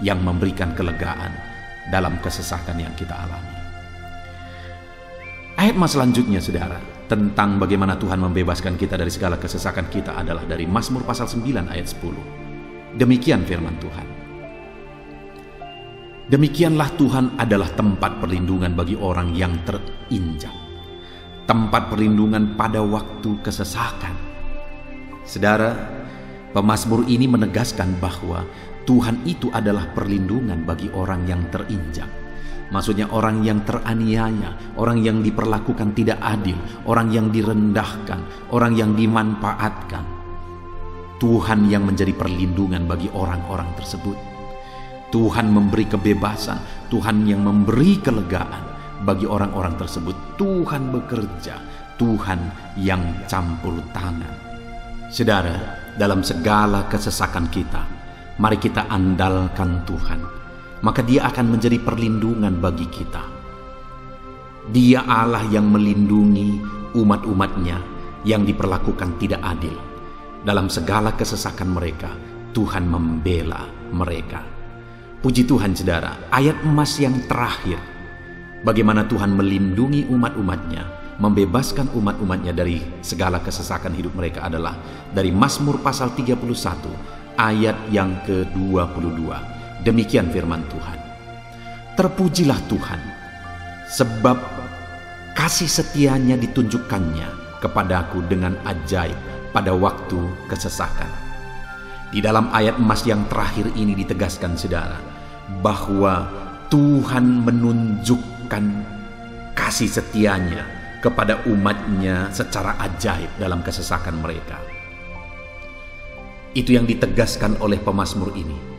yang memberikan kelegaan dalam kesesakan yang kita alami. Ayat mas selanjutnya saudara, tentang bagaimana Tuhan membebaskan kita dari segala kesesakan kita adalah dari Mazmur pasal 9 ayat 10. Demikian firman Tuhan. Demikianlah Tuhan adalah tempat perlindungan bagi orang yang terinjak, tempat perlindungan pada waktu kesesakan. Saudara, pemazmur ini menegaskan bahwa Tuhan itu adalah perlindungan bagi orang yang terinjak. Maksudnya orang yang teraniaya, orang yang diperlakukan tidak adil, orang yang direndahkan, orang yang dimanfaatkan. Tuhan yang menjadi perlindungan bagi orang-orang tersebut. Tuhan memberi kebebasan, Tuhan yang memberi kelegaan bagi orang-orang tersebut. Tuhan bekerja, Tuhan yang campur tangan. Saudara, dalam segala kesesakan kita, mari kita andalkan Tuhan. Maka Dia akan menjadi perlindungan bagi kita. Dia Allah yang melindungi umat-umatnya yang diperlakukan tidak adil. Dalam segala kesesakan mereka, Tuhan membela mereka. Puji Tuhan saudara, ayat emas yang terakhir, bagaimana Tuhan melindungi umat-umatnya, membebaskan umat-umatnya dari segala kesesakan hidup mereka adalah dari Mazmur pasal 31 ayat yang ke-22. Demikian firman Tuhan. Terpujilah Tuhan, sebab kasih setianya ditunjukkannya kepadaku dengan ajaib pada waktu kesesakan. Di dalam ayat emas yang terakhir ini ditegaskan saudara, bahwa Tuhan menunjukkan kasih setianya kepada umatnya secara ajaib dalam kesesakan mereka. Itu yang ditegaskan oleh pemazmur ini.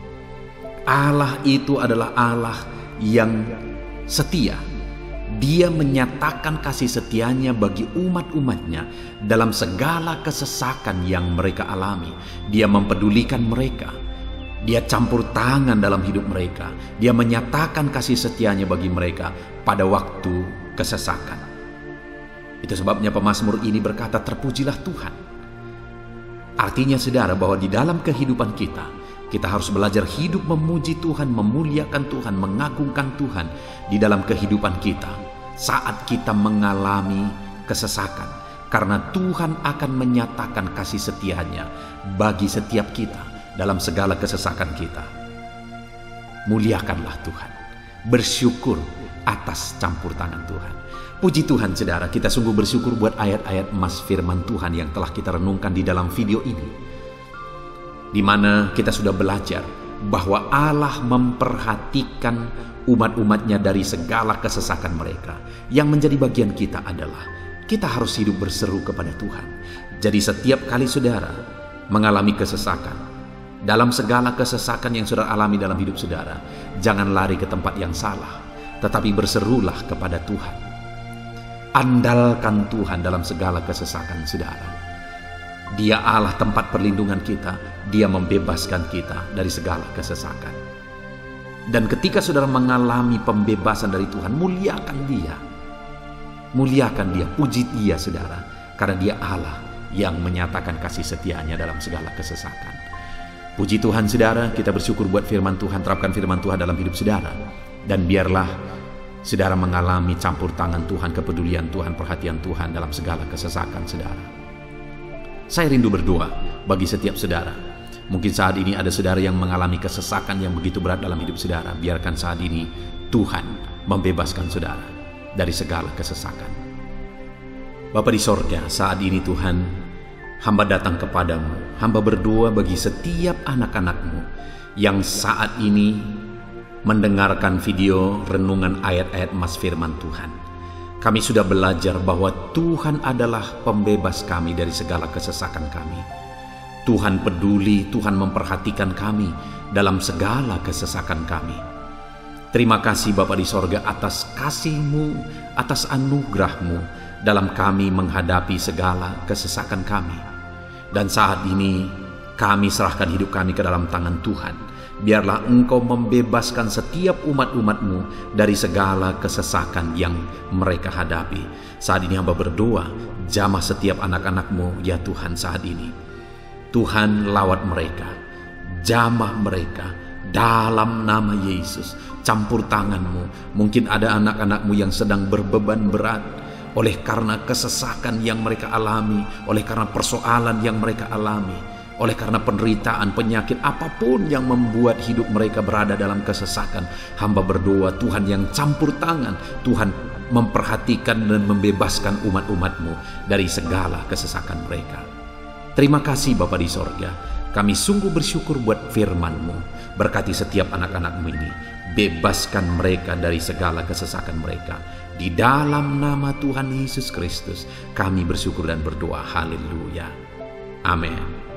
Allah itu adalah Allah yang setia. Dia menyatakan kasih setianya bagi umat-umatnya dalam segala kesesakan yang mereka alami. Dia mempedulikan mereka. Dia campur tangan dalam hidup mereka. Dia menyatakan kasih setianya bagi mereka pada waktu kesesakan. Itu sebabnya pemazmur ini berkata, terpujilah Tuhan. Artinya saudara, bahwa di dalam kehidupan kita harus belajar hidup memuji Tuhan, memuliakan Tuhan, mengagungkan Tuhan di dalam kehidupan kita saat kita mengalami kesesakan. Karena Tuhan akan menyatakan kasih setianya bagi setiap kita dalam segala kesesakan kita. Muliakanlah Tuhan, bersyukur atas campur tangan Tuhan. Puji Tuhan saudara, kita sungguh bersyukur buat ayat-ayat emas firman Tuhan yang telah kita renungkan di dalam video ini, di mana kita sudah belajar bahwa Allah memperhatikan umat-umatnya dari segala kesesakan mereka. Yang menjadi bagian kita adalah kita harus hidup berseru kepada Tuhan. Jadi setiap kali saudara mengalami kesesakan, dalam segala kesesakan yang saudara alami dalam hidup saudara, jangan lari ke tempat yang salah, tetapi berserulah kepada Tuhan. Andalkan Tuhan dalam segala kesesakan saudara. Dia Allah tempat perlindungan kita. Dia membebaskan kita dari segala kesesakan. Dan ketika saudara mengalami pembebasan dari Tuhan, muliakan Dia. Muliakan Dia, puji Dia saudara. Karena Dia Allah yang menyatakan kasih setianya dalam segala kesesakan. Puji Tuhan saudara, kita bersyukur buat firman Tuhan. Terapkan firman Tuhan dalam hidup saudara. Dan biarlah saudara mengalami campur tangan Tuhan, kepedulian Tuhan, perhatian Tuhan dalam segala kesesakan saudara. Saya rindu berdoa bagi setiap saudara. Mungkin saat ini ada saudara yang mengalami kesesakan yang begitu berat dalam hidup saudara. Biarkan saat ini Tuhan membebaskan saudara dari segala kesesakan. Bapa di sorga, saat ini Tuhan, hamba datang kepadamu. Hamba berdoa bagi setiap anak-anak-Mu yang saat ini mendengarkan video renungan ayat-ayat emas firman Tuhan. Kami sudah belajar bahwa Tuhan adalah pembebas kami dari segala kesesakan kami. Tuhan peduli, Tuhan memperhatikan kami dalam segala kesesakan kami. Terima kasih Bapa di sorga atas kasih-Mu, atas anugerah-Mu dalam kami menghadapi segala kesesakan kami. Dan saat ini kami serahkan hidup kami ke dalam tangan Tuhan. Biarlah Engkau membebaskan setiap umat-umat-Mu dari segala kesesakan yang mereka hadapi. Saat ini hamba berdoa, jamah setiap anak-anak-Mu ya Tuhan saat ini. Tuhan lawat mereka, jamah mereka dalam nama Yesus. Campur tangan-Mu. Mungkin ada anak-anak-Mu yang sedang berbeban berat oleh karena kesesakan yang mereka alami, oleh karena persoalan yang mereka alami. Oleh karena penderitaan, penyakit, apapun yang membuat hidup mereka berada dalam kesesakan, hamba berdoa Tuhan yang campur tangan, Tuhan memperhatikan dan membebaskan umat-umat-Mu dari segala kesesakan mereka. Terima kasih Bapa di sorga, kami sungguh bersyukur buat firman-Mu. Berkati setiap anak-anak-Mu ini, bebaskan mereka dari segala kesesakan mereka. Di dalam nama Tuhan Yesus Kristus, kami bersyukur dan berdoa. Haleluya. Amin.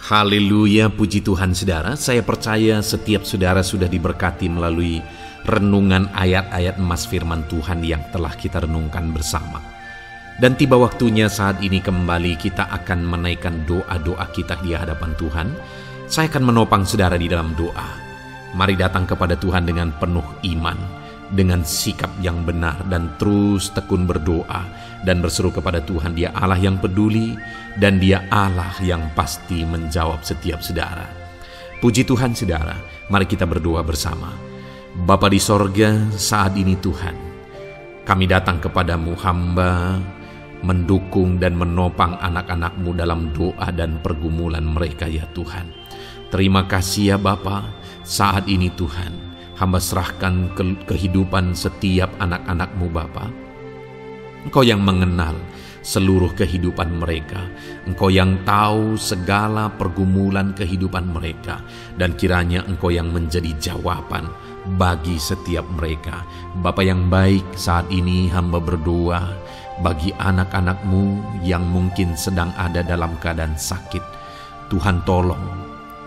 Haleluya, puji Tuhan saudara. Saya percaya setiap saudara sudah diberkati melalui renungan ayat-ayat emas firman Tuhan yang telah kita renungkan bersama. Dan tiba waktunya saat ini kembali kita akan menaikkan doa-doa kita di hadapan Tuhan. Saya akan menopang saudara di dalam doa. Mari datang kepada Tuhan dengan penuh iman, dengan sikap yang benar, dan terus tekun berdoa dan berseru kepada Tuhan. Dia Allah yang peduli dan Dia Allah yang pasti menjawab setiap saudara. Puji Tuhan saudara, mari kita berdoa bersama. Bapa di sorga, saat ini Tuhan, kami datang kepadamu, hamba mendukung dan menopang anak-anak-Mu dalam doa dan pergumulan mereka ya Tuhan. Terima kasih ya Bapa, saat ini Tuhan, hamba serahkan kehidupan setiap anak-anak-Mu Bapa. Engkau yang mengenal seluruh kehidupan mereka. Engkau yang tahu segala pergumulan kehidupan mereka. Dan kiranya Engkau yang menjadi jawaban bagi setiap mereka. Bapa yang baik, saat ini hamba berdoa bagi anak-anak-Mu yang mungkin sedang ada dalam keadaan sakit. Tuhan tolong,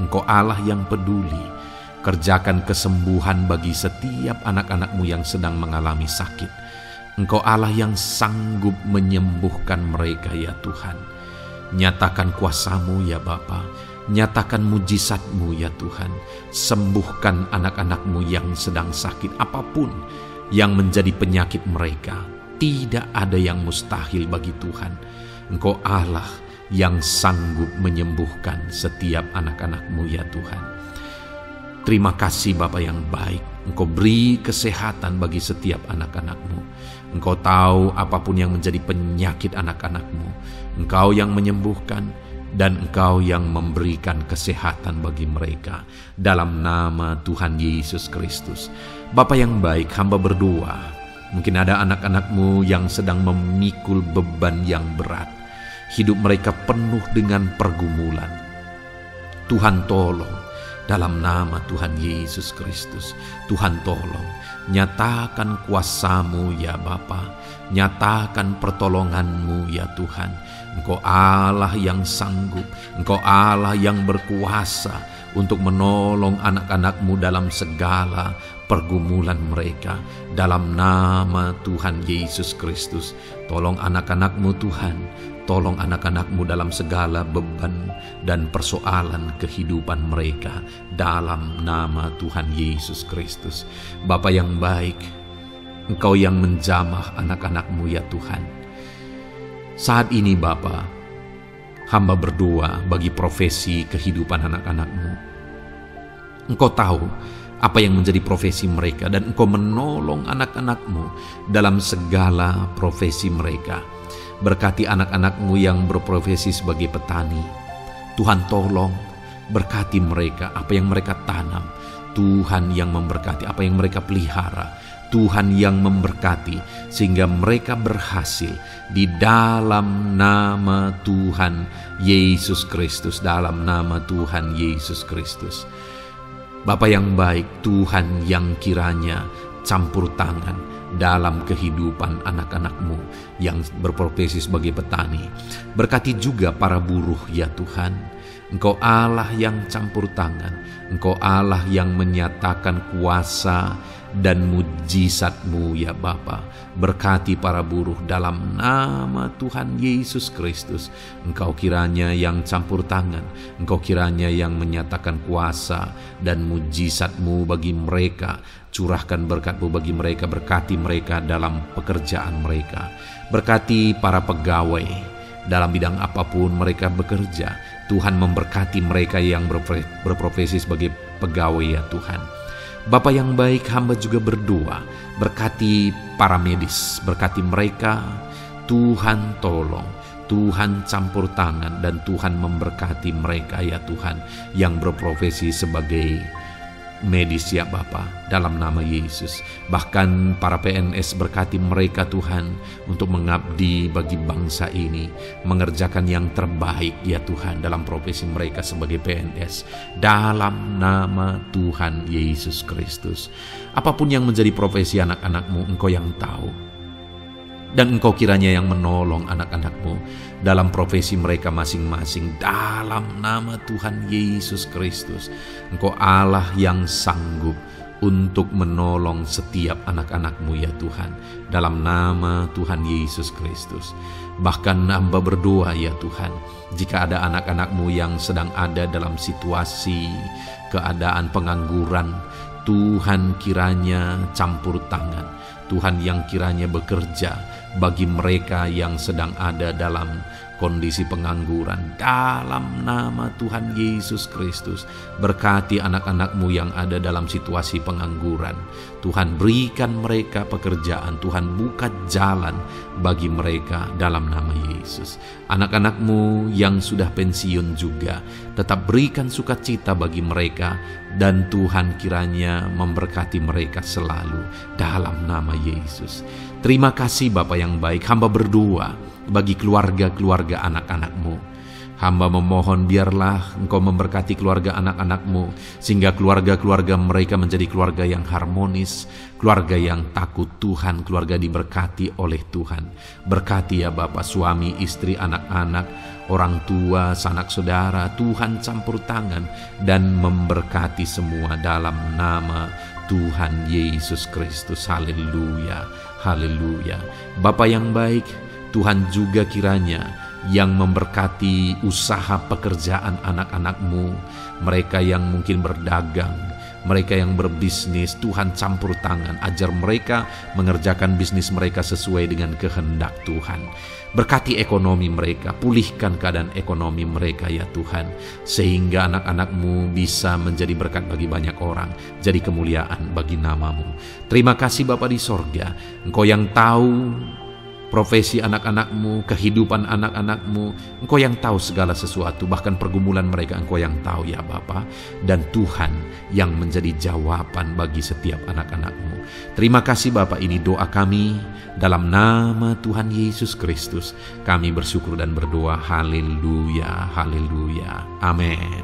Engkau Allah yang peduli. Kerjakan kesembuhan bagi setiap anak-anak-Mu yang sedang mengalami sakit. Engkau Allah yang sanggup menyembuhkan mereka ya Tuhan. Nyatakan kuasa-Mu ya Bapa. Nyatakan mujizat-Mu ya Tuhan. Sembuhkan anak-anak-Mu yang sedang sakit, apapun yang menjadi penyakit mereka. Tidak ada yang mustahil bagi Tuhan. Engkau Allah yang sanggup menyembuhkan setiap anak-anak-Mu ya Tuhan. Terima kasih Bapa yang baik. Engkau beri kesehatan bagi setiap anak-anak-Mu. Engkau tahu apapun yang menjadi penyakit anak-anak-Mu. Engkau yang menyembuhkan dan Engkau yang memberikan kesehatan bagi mereka. Dalam nama Tuhan Yesus Kristus. Bapa yang baik, hamba berdoa. Mungkin ada anak-anak-Mu yang sedang memikul beban yang berat. Hidup mereka penuh dengan pergumulan. Tuhan tolong. Dalam nama Tuhan Yesus Kristus, Tuhan tolong, nyatakan kuasa-Mu ya Bapa, nyatakan pertolongan-Mu ya Tuhan. Engkau Allah yang sanggup, Engkau Allah yang berkuasa untuk menolong anak-anak-Mu dalam segala pergumulan mereka. Dalam nama Tuhan Yesus Kristus, tolong anak-anak-Mu Tuhan. Tolong anak-anak-Mu dalam segala beban dan persoalan kehidupan mereka. Dalam nama Tuhan Yesus Kristus. Bapa yang baik, Engkau yang menjamah anak-anak-Mu ya Tuhan. Saat ini Bapa, hamba berdoa bagi profesi kehidupan anak-anak-Mu. Engkau tahu apa yang menjadi profesi mereka, dan Engkau menolong anak-anak-Mu dalam segala profesi mereka. Berkati anak-anak-Mu yang berprofesi sebagai petani. Tuhan tolong, berkati mereka, apa yang mereka tanam. Tuhan yang memberkati apa yang mereka pelihara. Tuhan yang memberkati sehingga mereka berhasil di dalam nama Tuhan Yesus Kristus. Dalam nama Tuhan Yesus Kristus. Bapa yang baik, Tuhan yang kiranya campur tangan dalam kehidupan anak-anak-Mu yang berprofesi sebagai petani. Berkati juga para buruh ya Tuhan. Engkau Allah yang campur tangan. Engkau Allah yang menyatakan kuasa dan mujizat-Mu ya Bapa. Berkati para buruh dalam nama Tuhan Yesus Kristus. Engkau kiranya yang campur tangan. Engkau kiranya yang menyatakan kuasa dan mujizat-Mu bagi mereka. Curahkan berkat-Mu bagi mereka. Berkati mereka dalam pekerjaan mereka. Berkati para pegawai dalam bidang apapun mereka bekerja. Tuhan memberkati mereka yang berprofesi sebagai pegawai ya Tuhan. Bapa yang baik, hamba juga berdoa. Berkati para medis. Berkati mereka. Tuhan tolong. Tuhan campur tangan. Dan Tuhan memberkati mereka ya Tuhan yang berprofesi sebagai medis ya Bapa, dalam nama Yesus. Bahkan para PNS, berkati mereka Tuhan untuk mengabdi bagi bangsa ini, mengerjakan yang terbaik ya Tuhan dalam profesi mereka sebagai PNS. Dalam nama Tuhan Yesus Kristus. Apapun yang menjadi profesi anak-anak-Mu, Engkau yang tahu. Dan Engkau kiranya yang menolong anak-anak-Mu dalam profesi mereka masing-masing, dalam nama Tuhan Yesus Kristus. Engkau Allah yang sanggup untuk menolong setiap anak-anak-Mu ya Tuhan, dalam nama Tuhan Yesus Kristus. Bahkan hamba berdoa ya Tuhan, jika ada anak-anak-Mu yang sedang ada dalam situasi keadaan pengangguran, Tuhan kiranya campur tangan, Tuhan yang kiranya bekerja bagi mereka yang sedang ada dalam kondisi pengangguran, dalam nama Tuhan Yesus Kristus. Berkati anak-anak-Mu yang ada dalam situasi pengangguran, Tuhan berikan mereka pekerjaan, Tuhan buka jalan bagi mereka dalam nama Yesus. Anak-anak-Mu yang sudah pensiun juga, tetap berikan sukacita bagi mereka, dan Tuhan kiranya memberkati mereka selalu dalam nama Yesus. Terima kasih Bapa yang baik, hamba berdoa bagi keluarga-keluarga anak-anak-Mu. Hamba memohon biarlah Engkau memberkati keluarga anak-anak-Mu, sehingga keluarga-keluarga mereka menjadi keluarga yang harmonis, keluarga yang takut Tuhan, keluarga diberkati oleh Tuhan. Berkati ya Bapa, suami, istri, anak-anak, orang tua, sanak saudara, Tuhan campur tangan dan memberkati semua dalam nama Tuhan Yesus Kristus. Haleluya, haleluya. Bapa yang baik, Tuhan juga kiranya yang memberkati usaha pekerjaan anak-anak-Mu, mereka yang mungkin berdagang, mereka yang berbisnis, Tuhan campur tangan, ajar mereka mengerjakan bisnis mereka sesuai dengan kehendak Tuhan. Berkati ekonomi mereka, pulihkan keadaan ekonomi mereka ya Tuhan, sehingga anak-anak-Mu bisa menjadi berkat bagi banyak orang, jadi kemuliaan bagi nama-Mu. Terima kasih Bapa di sorga, Engkau yang tahu profesi anak-anak-Mu, kehidupan anak-anak-Mu, Engkau yang tahu segala sesuatu, bahkan pergumulan mereka Engkau yang tahu ya Bapa, dan Tuhan yang menjadi jawaban bagi setiap anak-anak-Mu. Terima kasih Bapa, ini doa kami dalam nama Tuhan Yesus Kristus. Kami bersyukur dan berdoa, haleluya, haleluya, amin.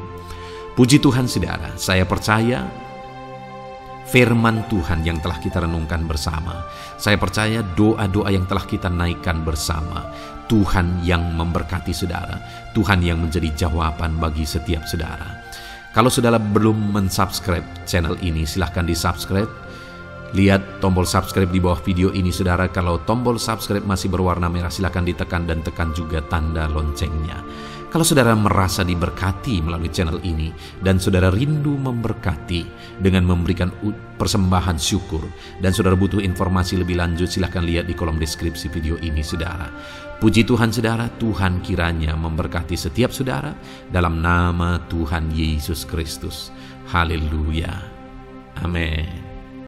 Puji Tuhan saudara, saya percaya firman Tuhan yang telah kita renungkan bersama, saya percaya doa-doa yang telah kita naikkan bersama, Tuhan yang memberkati saudara, Tuhan yang menjadi jawaban bagi setiap saudara. Kalau saudara belum mensubscribe channel ini, silahkan di-subscribe. Lihat tombol subscribe di bawah video ini saudara. Kalau tombol subscribe masih berwarna merah, silahkan ditekan dan tekan juga tanda loncengnya. Kalau saudara merasa diberkati melalui channel ini dan saudara rindu memberkati dengan memberikan persembahan syukur, dan saudara butuh informasi lebih lanjut, silahkan lihat di kolom deskripsi video ini saudara. Puji Tuhan saudara, Tuhan kiranya memberkati setiap saudara dalam nama Tuhan Yesus Kristus. Haleluya. Amin.